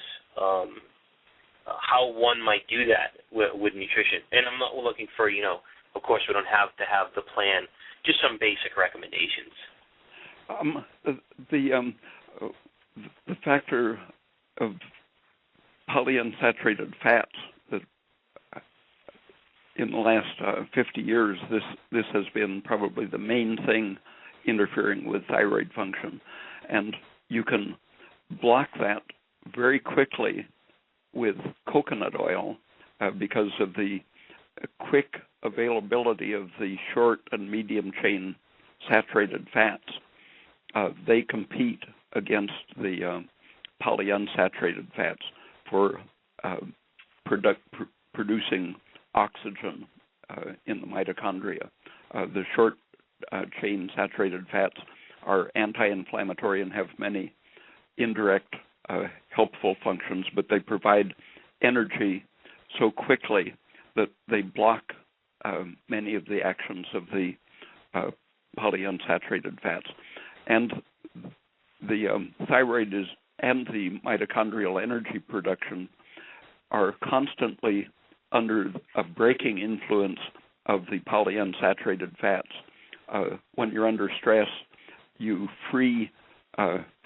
how one might do that with nutrition. And I'm not looking for, of course, we don't have to have the plan, just some basic recommendations. The factor of polyunsaturated fats that in the last 50 years, this has been probably the main thing interfering with thyroid function. And you can block that very quickly with coconut oil because of the quick availability of the short and medium chain saturated fats. They compete against the polyunsaturated fats for producing oxygen in the mitochondria. The short chain saturated fats are anti-inflammatory and have many indirect helpful functions, but they provide energy so quickly that they block many of the actions of the polyunsaturated fats. And the thyroid and the mitochondrial energy production are constantly under a braking influence of the polyunsaturated fats. When you're under stress, you free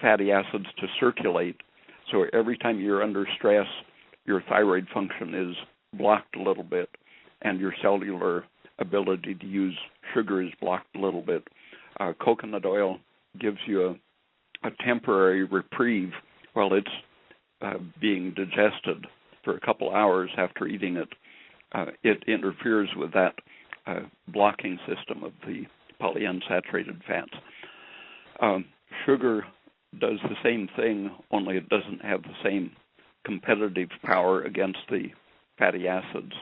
fatty acids to circulate. So every time you're under stress, your thyroid function is blocked a little bit, and your cellular ability to use sugar is blocked a little bit. Coconut oil gives you a temporary reprieve while it's being digested for a couple hours after eating it. It interferes with that blocking system of the polyunsaturated fats. Sugar does the same thing, only it doesn't have the same competitive power against the fatty acids.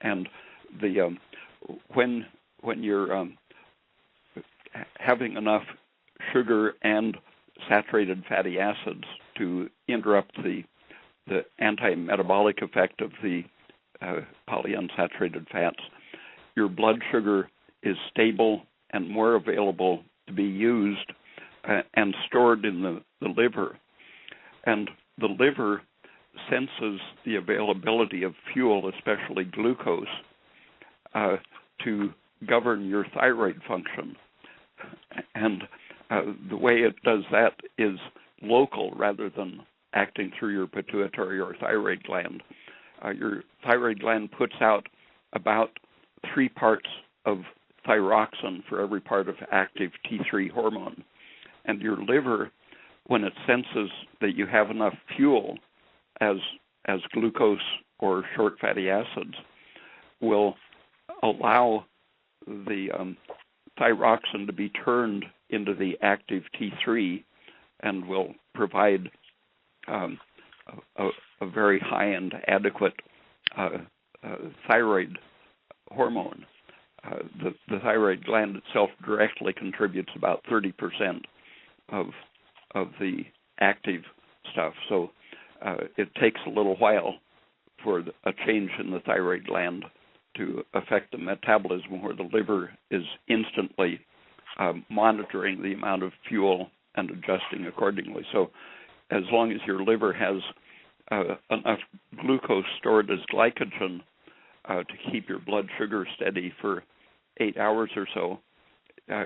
And the when you're having enough sugar and saturated fatty acids to interrupt the anti-metabolic effect of the polyunsaturated fats, your blood sugar is stable and more available to be used and stored in the liver. And the liver senses the availability of fuel, especially glucose, to govern your thyroid function. And the way it does that is local rather than acting through your pituitary or thyroid gland. Your thyroid gland puts out about 3 parts of thyroxine for every part of active T3 hormone. And your liver, when it senses that you have enough fuel as glucose or short fatty acids, will allow the thyroxine to be turned into the active T3 and will provide a very high and adequate thyroid hormone. The thyroid gland itself directly contributes about 30% of the active stuff. So it takes a little while for a change in the thyroid gland to affect the metabolism, where the liver is instantly monitoring the amount of fuel and adjusting accordingly. So as long as your liver has enough glucose stored as glycogen to keep your blood sugar steady for 8 hours or so,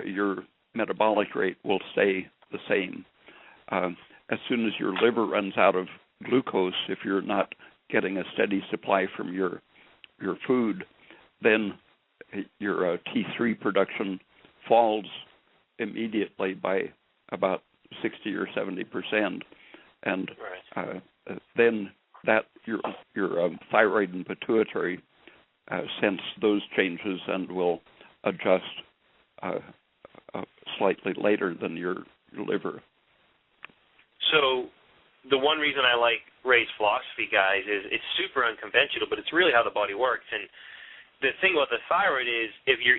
your metabolic rate will stay the same. As soon as your liver runs out of glucose, if you're not getting a steady supply from your food, then your T3 production falls immediately by about 60 or 70%, and then that your thyroid and pituitary sense those changes and will adjust slightly later than your liver. So the one reason I like Ray's philosophy, guys, is it's super unconventional, but it's really how the body works. And the thing about the thyroid is if you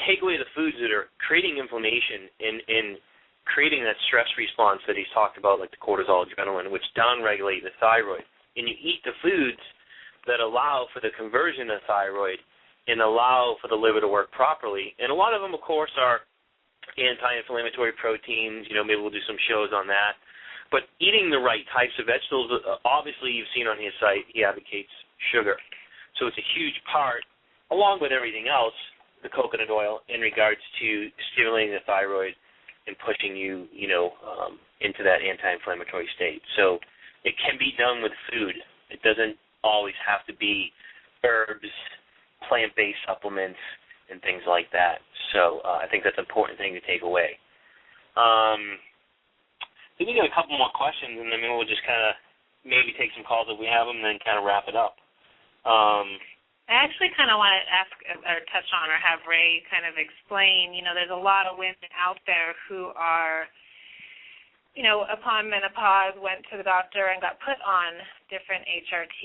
take away the foods that are creating inflammation and creating that stress response that he's talked about, like the cortisol, adrenaline, which downregulate the thyroid, and you eat the foods that allow for the conversion of thyroid and allow for the liver to work properly. And a lot of them, of course, are anti-inflammatory proteins. Maybe we'll do some shows on that. But eating the right types of vegetables, obviously you've seen on his site, he advocates sugar. So it's a huge part, along with everything else, the coconut oil, in regards to stimulating the thyroid and pushing you, into that anti-inflammatory state. So it can be done with food. It doesn't always have to be herbs, plant-based supplements, and things like that. So I think that's an important thing to take away. I think we got a couple more questions, and then we'll just kind of maybe take some calls if we have them, and then kind of wrap it up. I actually kind of want to ask or touch on or have Ray kind of explain, there's a lot of women out there who are, upon menopause, went to the doctor and got put on different HRT,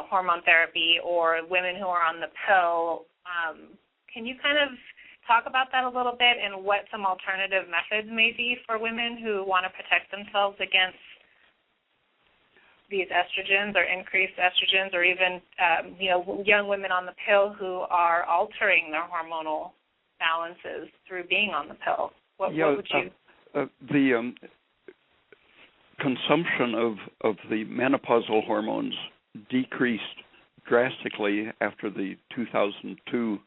hormone therapy, or women who are on the pill. Can you kind of talk about that a little bit and what some alternative methods may be for women who want to protect themselves against these estrogens or increased estrogens, or even, young women on the pill who are altering their hormonal balances through being on the pill? What would you... The consumption of the menopausal hormones decreased drastically after the 2002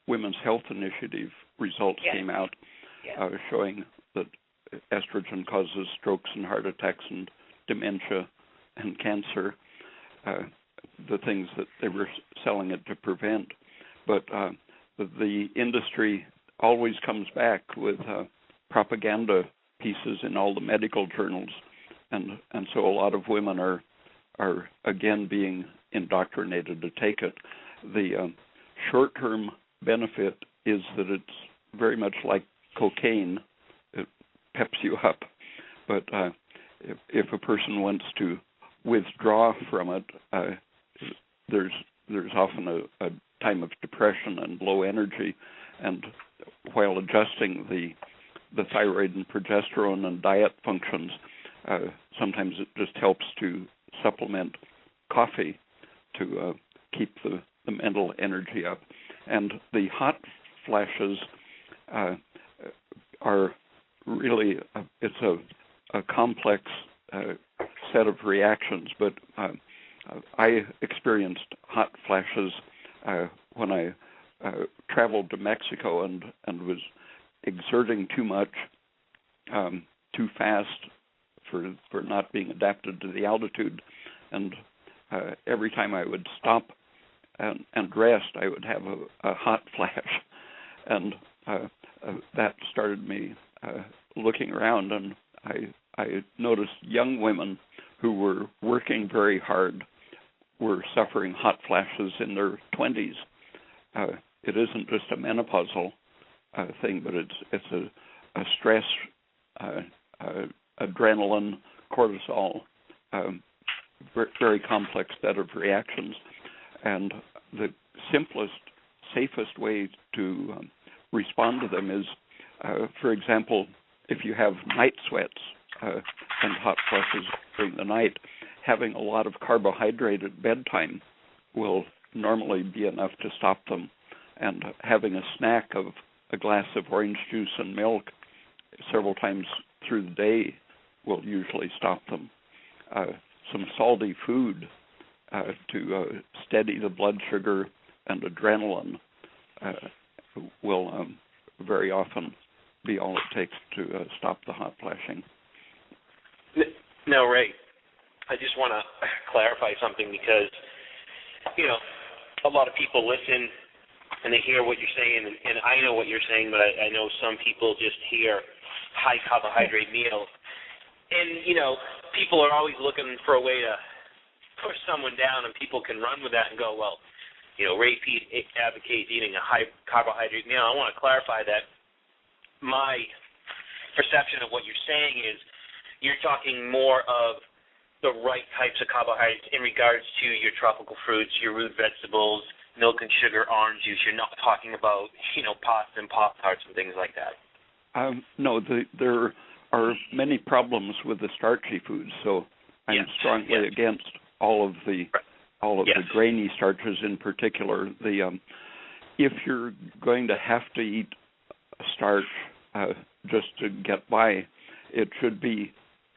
Women's Health Initiative results came out, showing that estrogen causes strokes and heart attacks and dementia and cancer, the things that they were selling it to prevent. But the industry always comes back with propaganda pieces in all the medical journals, and so a lot of women are again being indoctrinated to take it. The short-term benefit is that it's very much like cocaine. peps you up. But if a person wants to withdraw from it, there's often a time of depression and low energy, and while adjusting the thyroid and progesterone and diet functions, sometimes it just helps to supplement coffee to keep the mental energy up. And the hot flashes are really, it's a complex set of reactions, but I experienced hot flashes when I traveled to Mexico and was exerting too much, too fast for not being adapted to the altitude. And every time I would stop and rest, I would have a hot flash. And that started me looking around, and I noticed young women who were working very hard were suffering hot flashes in their 20s. It isn't just a menopausal thing, but it's a stress, adrenaline, cortisol, very complex set of reactions. And the simplest, safest way to respond to them is, for example, if you have night sweats and hot flushes during the night, having a lot of carbohydrate at bedtime will normally be enough to stop them. And having a snack of a glass of orange juice and milk several times through the day will usually stop them. Some salty food to steady the blood sugar and adrenaline will very often be all it takes to stop the hot flashing. Now, Ray, I just want to clarify something because, a lot of people listen and they hear what you're saying, and I know what you're saying, but I know some people just hear high carbohydrate meals. And, people are always looking for a way to push someone down, and people can run with that and go, well, Ray Peat advocates eating a high carbohydrate meal. I want to clarify that my perception of what you're saying is you're talking more of the right types of carbohydrates in regards to your tropical fruits, your root vegetables, milk and sugar, orange juice. You're not talking about, pasta and Pop-Tarts and things like that. No, there are many problems with the starchy foods, so I'm strongly against all of the grainy starches in particular. If you're going to have to eat starch just to get by, it should be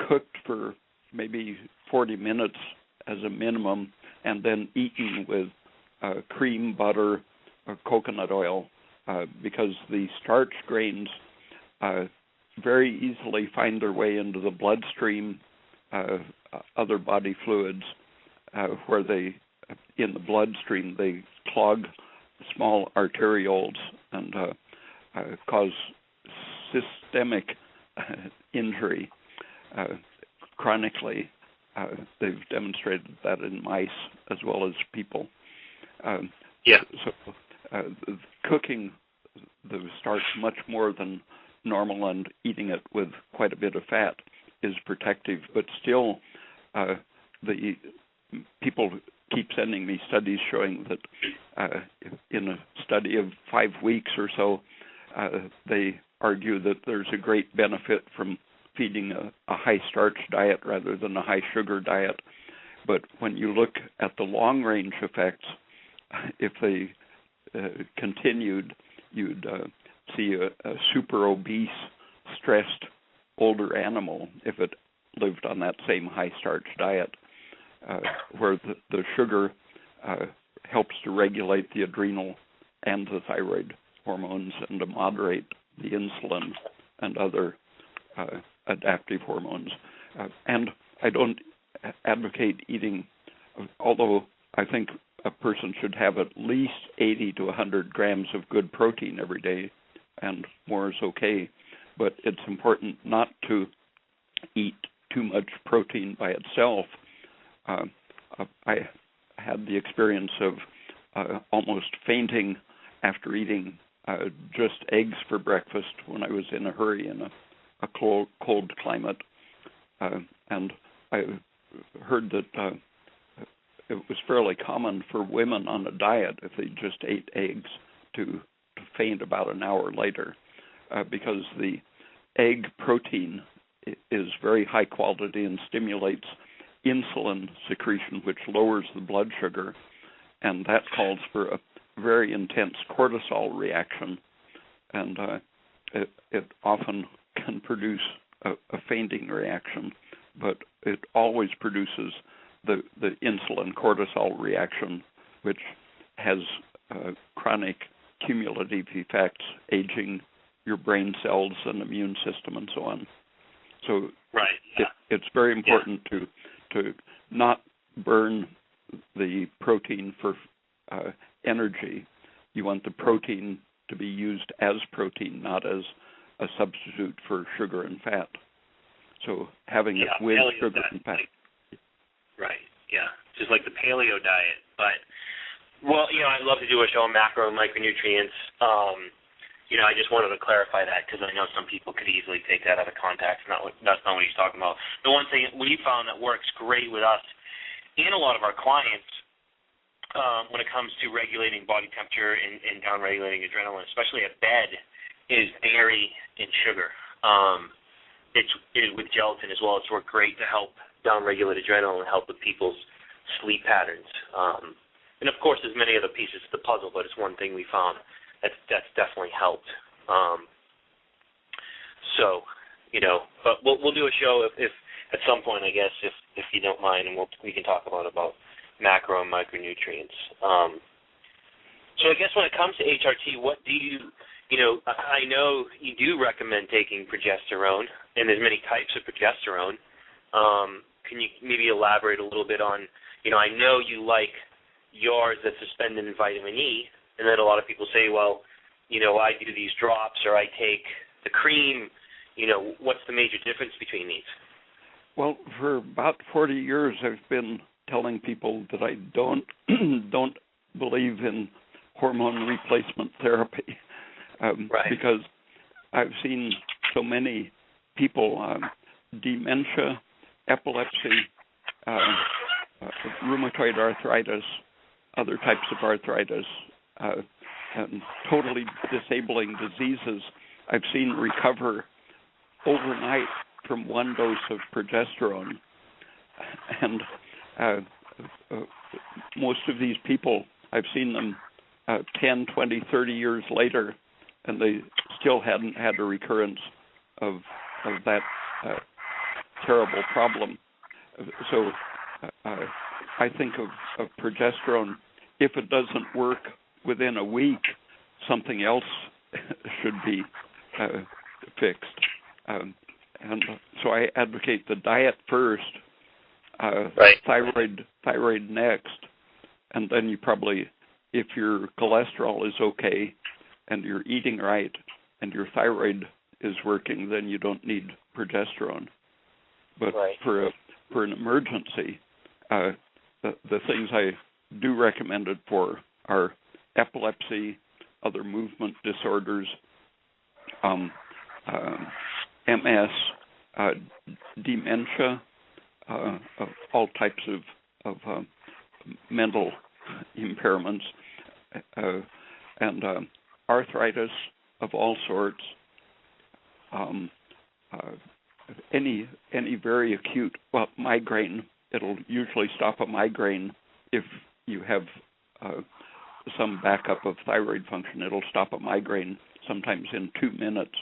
cooked for maybe 40 minutes as a minimum, and then eaten with cream, butter, or coconut oil, because the starch grains very easily find their way into the bloodstream, other body fluids, where in the bloodstream, they clog small arterioles and cause systemic injury chronically. They've demonstrated that in mice as well as people. So cooking the starch much more than normal and eating it with quite a bit of fat is protective, but still the people keep sending me studies showing that in a study of 5 weeks or so, they argue that there's a great benefit from feeding a high-starch diet rather than a high-sugar diet. But when you look at the long-range effects, if they continued, you'd see a super obese, stressed, older animal if it lived on that same high-starch diet, where the sugar helps to regulate the adrenal and the thyroid hormones and to moderate the insulin and other adaptive hormones. And I don't advocate eating, although I think a person should have at least 80 to 100 grams of good protein every day, and more is okay. But it's important not to eat too much protein by itself. I had the experience of almost fainting after eating just eggs for breakfast when I was in a hurry in a cold climate, and I heard that it was fairly common for women on a diet, if they just ate eggs, to faint about an hour later, because the egg protein is very high quality and stimulates insulin secretion, which lowers the blood sugar, and that calls for a very intense cortisol reaction, and it often can produce a fainting reaction, but it always produces the insulin cortisol reaction, which has chronic cumulative effects, aging your brain cells and immune system and so on. So it's very important to not burn the protein for energy. You want the protein to be used as protein, not as a substitute for sugar and fat. So having it with sugar and fat. Right, yeah. Just like the paleo diet. But, well, I'd love to do a show on macro and micronutrients. I just wanted to clarify that because I know some people could easily take that out of context. That's not what he's talking about. The one thing we found that works great with us and a lot of our clients when it comes to regulating body temperature and down-regulating adrenaline, especially at bed, is dairy and sugar. With gelatin as well. It's worked great to help down-regulate adrenaline and help with people's sleep patterns. And, of course, there's many other pieces to the puzzle, but it's one thing we found that's definitely helped. But we'll do a show if at some point, I guess, if you don't mind, and we can talk about macro and micronutrients. So I guess when it comes to HRT, what do you I know you do recommend taking progesterone, and there's many types of progesterone. Can you maybe elaborate a little bit on, I know you like yours that's suspended in vitamin E, and then a lot of people say, well, I do these drops or I take the cream. What's the major difference between these? Well, for about 40 years, I've been telling people that I don't believe in hormone replacement therapy. Because I've seen so many people, dementia, epilepsy, rheumatoid arthritis, other types of arthritis, and totally disabling diseases, I've seen recover overnight from one dose of progesterone. And most of these people, I've seen them 10, 20, 30 years later, and they still hadn't had a recurrence of that terrible problem. So I think of progesterone, if it doesn't work within a week, something else should be fixed. And so I advocate the diet first, thyroid next, and then you probably, if your cholesterol is okay and you're eating right and your thyroid is working, then you don't need progesterone. But for an emergency, the things I do recommend it for are epilepsy, other movement disorders, MS, dementia, all types of mental impairments, and arthritis of all sorts, any very acute, migraine. It'll usually stop a migraine if you have some backup of thyroid function. It'll stop a migraine sometimes in 2 minutes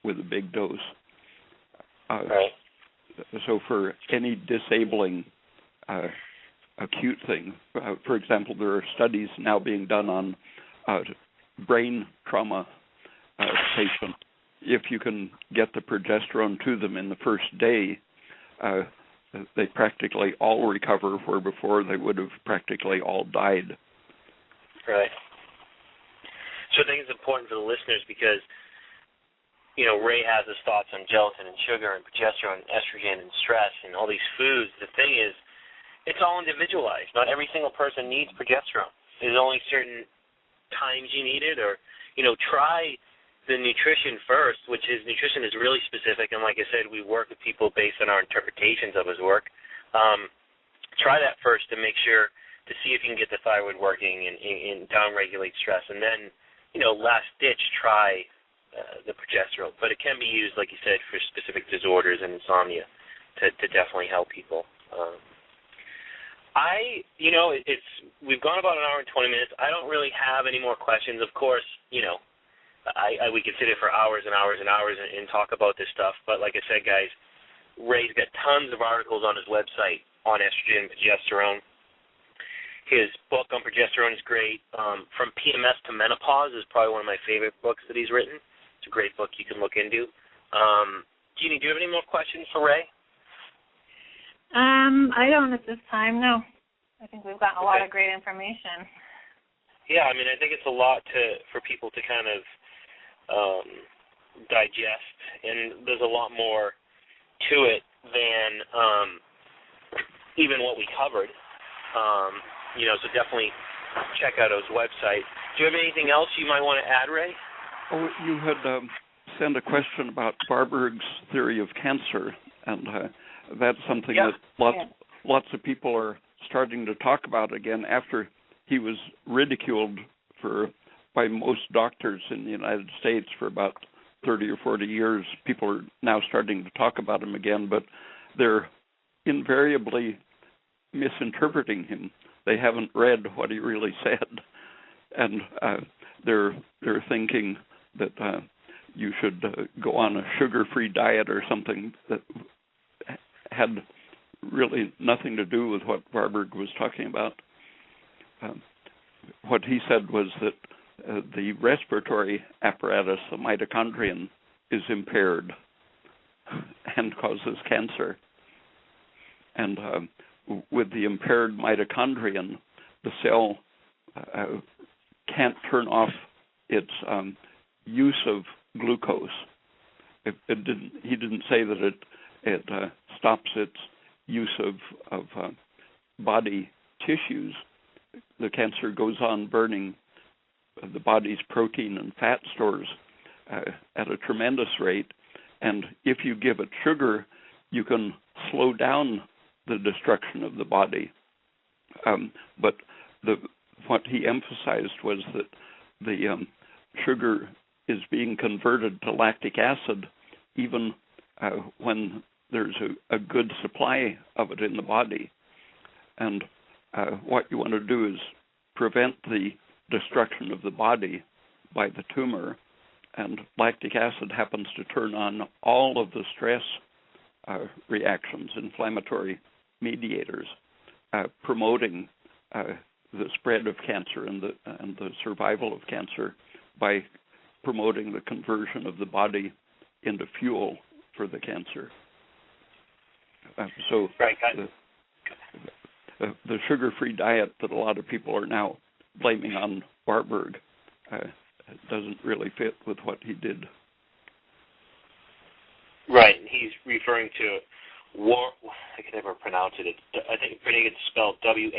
with a big dose. So for any disabling acute thing, for example, there are studies now being done on brain trauma patients. If you can get the progesterone to them in the first day, they practically all recover, where before they would have practically all died. Right. So I think it's important for the listeners because, Ray has his thoughts on gelatin and sugar and progesterone and estrogen and stress and all these foods. The thing is, it's all individualized. Not every single person needs progesterone. There's only certain times you need it, or, try the nutrition first, which is nutrition is really specific, and like I said, we work with people based on our interpretations of his work. Try that first to make sure to see if you can get the thyroid working and downregulate stress, and then, last ditch, try the progesterone. But it can be used, like you said, for specific disorders and insomnia to definitely help people. We've gone about an hour and 20 minutes. I don't really have any more questions. Of course, we could sit here for hours and hours and hours and talk about this stuff. But like I said, guys, Ray's got tons of articles on his website on estrogen and progesterone. His book on progesterone is great. From PMS to Menopause is probably one of my favorite books that he's written. It's a great book you can look into. Jeannie, do you have any more questions for Ray? I don't at this time, no. I think we've gotten a lot of great information. Yeah, I think it's a lot for people to kind of digest, and there's a lot more to it than even what we covered. So definitely check out his website. Do you have anything else you might want to add, Ray? Oh, you had sent a question about Warburg's theory of cancer, and that's something that lots of people are starting to talk about again after he was ridiculed by most doctors in the United States for about 30 or 40 years. People are now starting to talk about him again, but they're invariably misinterpreting him. They haven't read what he really said, and they're thinking that you should go on a sugar-free diet or something that had really nothing to do with what Warburg was talking about. What he said was that the respiratory apparatus, the mitochondrion, is impaired and causes cancer. And with the impaired mitochondrion, the cell can't turn off its use of glucose. He didn't say that it stops its use of body tissues. The cancer goes on burning the body's protein and fat stores at a tremendous rate, and if you give it sugar, you can slow down the destruction of the body. But what he emphasized was that the sugar is being converted to lactic acid even when there's a good supply of it in the body. And what you want to do is prevent the destruction of the body by the tumor, and lactic acid happens to turn on all of the stress reactions, inflammatory mediators, promoting the spread of cancer and the survival of cancer by promoting the conversion of the body into fuel for the cancer. The sugar-free diet that a lot of people are now blaming on Warburg doesn't really fit with what he did. Right. He's referring to I can never pronounce it. I think it's spelled Warburg's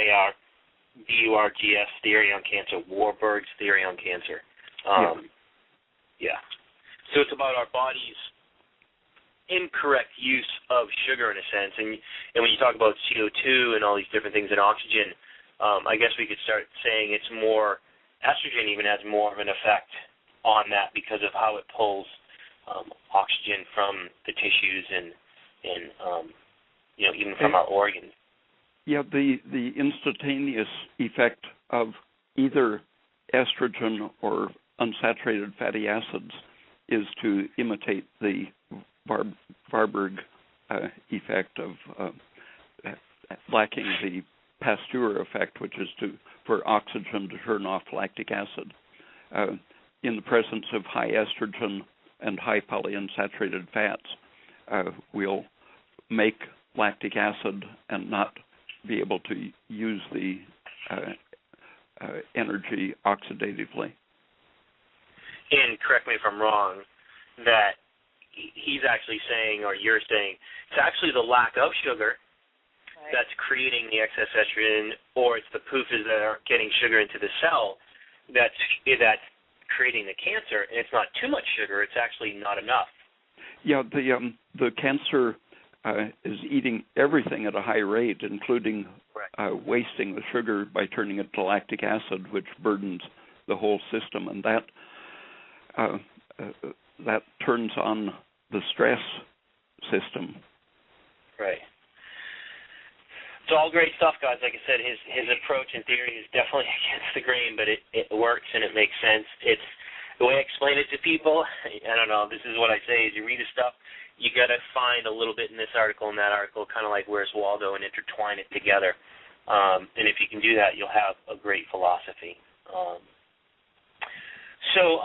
theory on cancer, Warburg's theory on cancer. So it's about our body's incorrect use of sugar in a sense. And when you talk about CO2 and all these different things and oxygen, I guess we could start saying it's more, estrogen even has more of an effect on that because of how it pulls oxygen from the tissues and even from our organs. Yeah, the instantaneous effect of either estrogen or unsaturated fatty acids is to imitate the Warburg effect of lacking the Pasteur effect, which is for oxygen to turn off lactic acid. In the presence of high estrogen and high polyunsaturated fats, we'll make lactic acid and not be able to use the energy oxidatively. And correct me if I'm wrong, that he's actually saying, or you're saying, it's actually the lack of sugar that's creating the excess estrogen, or it's the PUFAs that aren't getting sugar into the cell that's creating the cancer, and it's not too much sugar, it's actually not enough. Yeah, the cancer is eating everything at a high rate, including wasting the sugar by turning it to lactic acid, which burdens the whole system, and that turns on the stress system. Right. It's all great stuff, guys. Like I said, his approach and theory is definitely against the grain, but it works and it makes sense. It's the way I explain it to people. I don't know. This is what I say: is you read his stuff, you got to find a little bit in this article and that article, kind of like Where's Waldo, and intertwine it together. And if you can do that, you'll have a great philosophy. So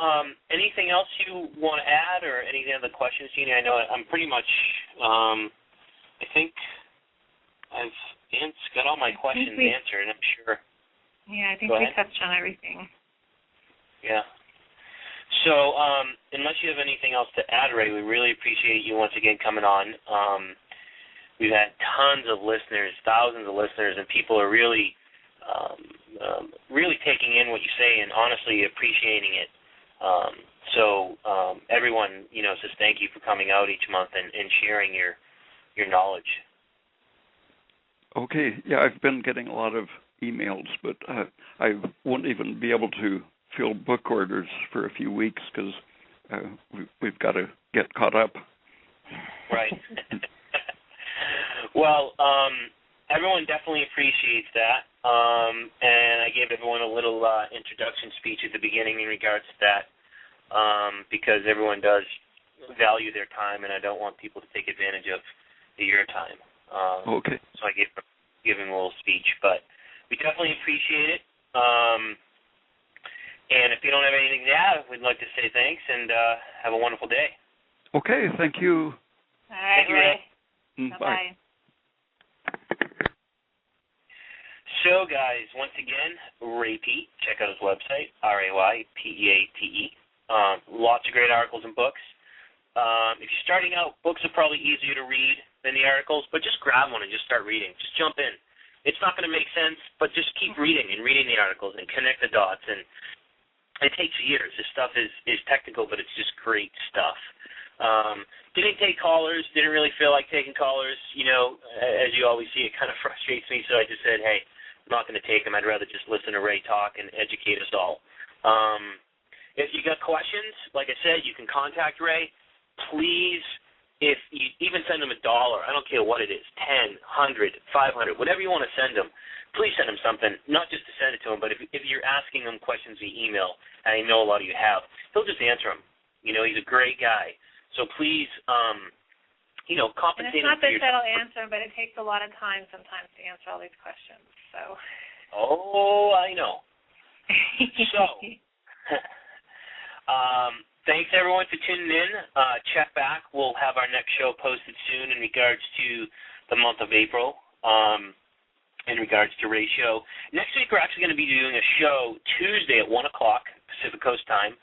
anything else you want to add, or any other questions, Jeannie? I know I'm pretty much. I think I've got all my questions answered, I'm sure. Yeah, I think we touched on everything. Yeah. So unless you have anything else to add, Ray, we really appreciate you once again coming on. We've had tons of listeners, thousands of listeners, and people are really taking in what you say and honestly appreciating it. So everyone, says thank you for coming out each month and sharing your knowledge. Okay. Yeah, I've been getting a lot of emails, but I won't even be able to fill book orders for a few weeks because we've got to get caught up. Right. Well, everyone definitely appreciates that, and I gave everyone a little introduction speech at the beginning in regards to that, because everyone does value their time, and I don't want people to take advantage of your time. Okay. So I gave him a little speech, but we definitely appreciate it. And if you don't have anything to add, we'd like to say thanks and have a wonderful day. Okay, thank you. All right, Ray. Bye. So, guys, once again, Ray Peat. Check out his website, RayPeate. Lots of great articles and books. If you're starting out, books are probably easier to read than the articles, but just grab one and just start reading. Just jump in. It's not going to make sense, but just keep reading and reading the articles and connect the dots. And it takes years. This stuff is technical, but it's just great stuff. Didn't take callers. Didn't really feel like taking callers. As you always see, it kind of frustrates me, so I just said, hey, I'm not going to take them. I'd rather just listen to Ray talk and educate us all. If you got questions, like I said, you can contact Ray. Please, if you even send him $1, I don't care what it is, 10, 100, 500, whatever you want to send him, please send him something, not just to send it to him, but if you're asking him questions via email, and I know a lot of you have, he'll just answer them. He's a great guy. So please, compensate him. And it's not that that'll answer them, but it takes a lot of time sometimes to answer all these questions. So. Oh, I know. So, thanks everyone for tuning in. Check back. We'll have our next show posted soon in regards to the month of April, in regards to Ray's show. Next week we're actually going to be doing a show Tuesday at 1 o'clock Pacific Coast time.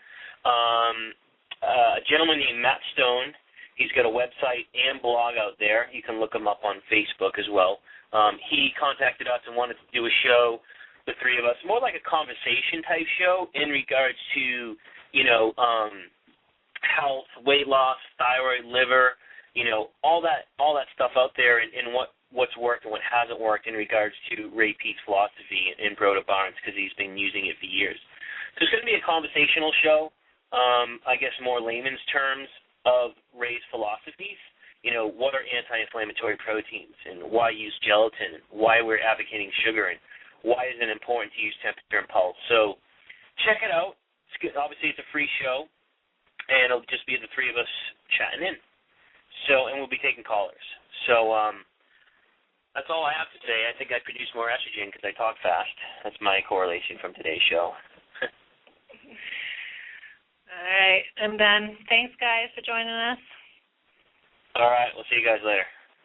A gentleman named Matt Stone, he's got a website and blog out there. You can look him up on Facebook as well. He contacted us and wanted to do a show, the three of us, more like a conversation type show in regards to, health, weight loss, thyroid, liver, all that stuff out there and what's worked and what hasn't worked in regards to Ray Peat's philosophy and Broda Barnes, because he's been using it for years. So it's going to be a conversational show, I guess more layman's terms of Ray's philosophies. What are anti-inflammatory proteins and why use gelatin, and why we're advocating sugar, and why is it important to use temperature and pulse. So check it out. It's good. Obviously, it's a free show, and it'll just be the three of us chatting in. So, and we'll be taking callers. So that's all I have to say. I think I produce more estrogen because I talk fast. That's my correlation from today's show. All right. I'm done. Thanks, guys, for joining us. All right. We'll see you guys later.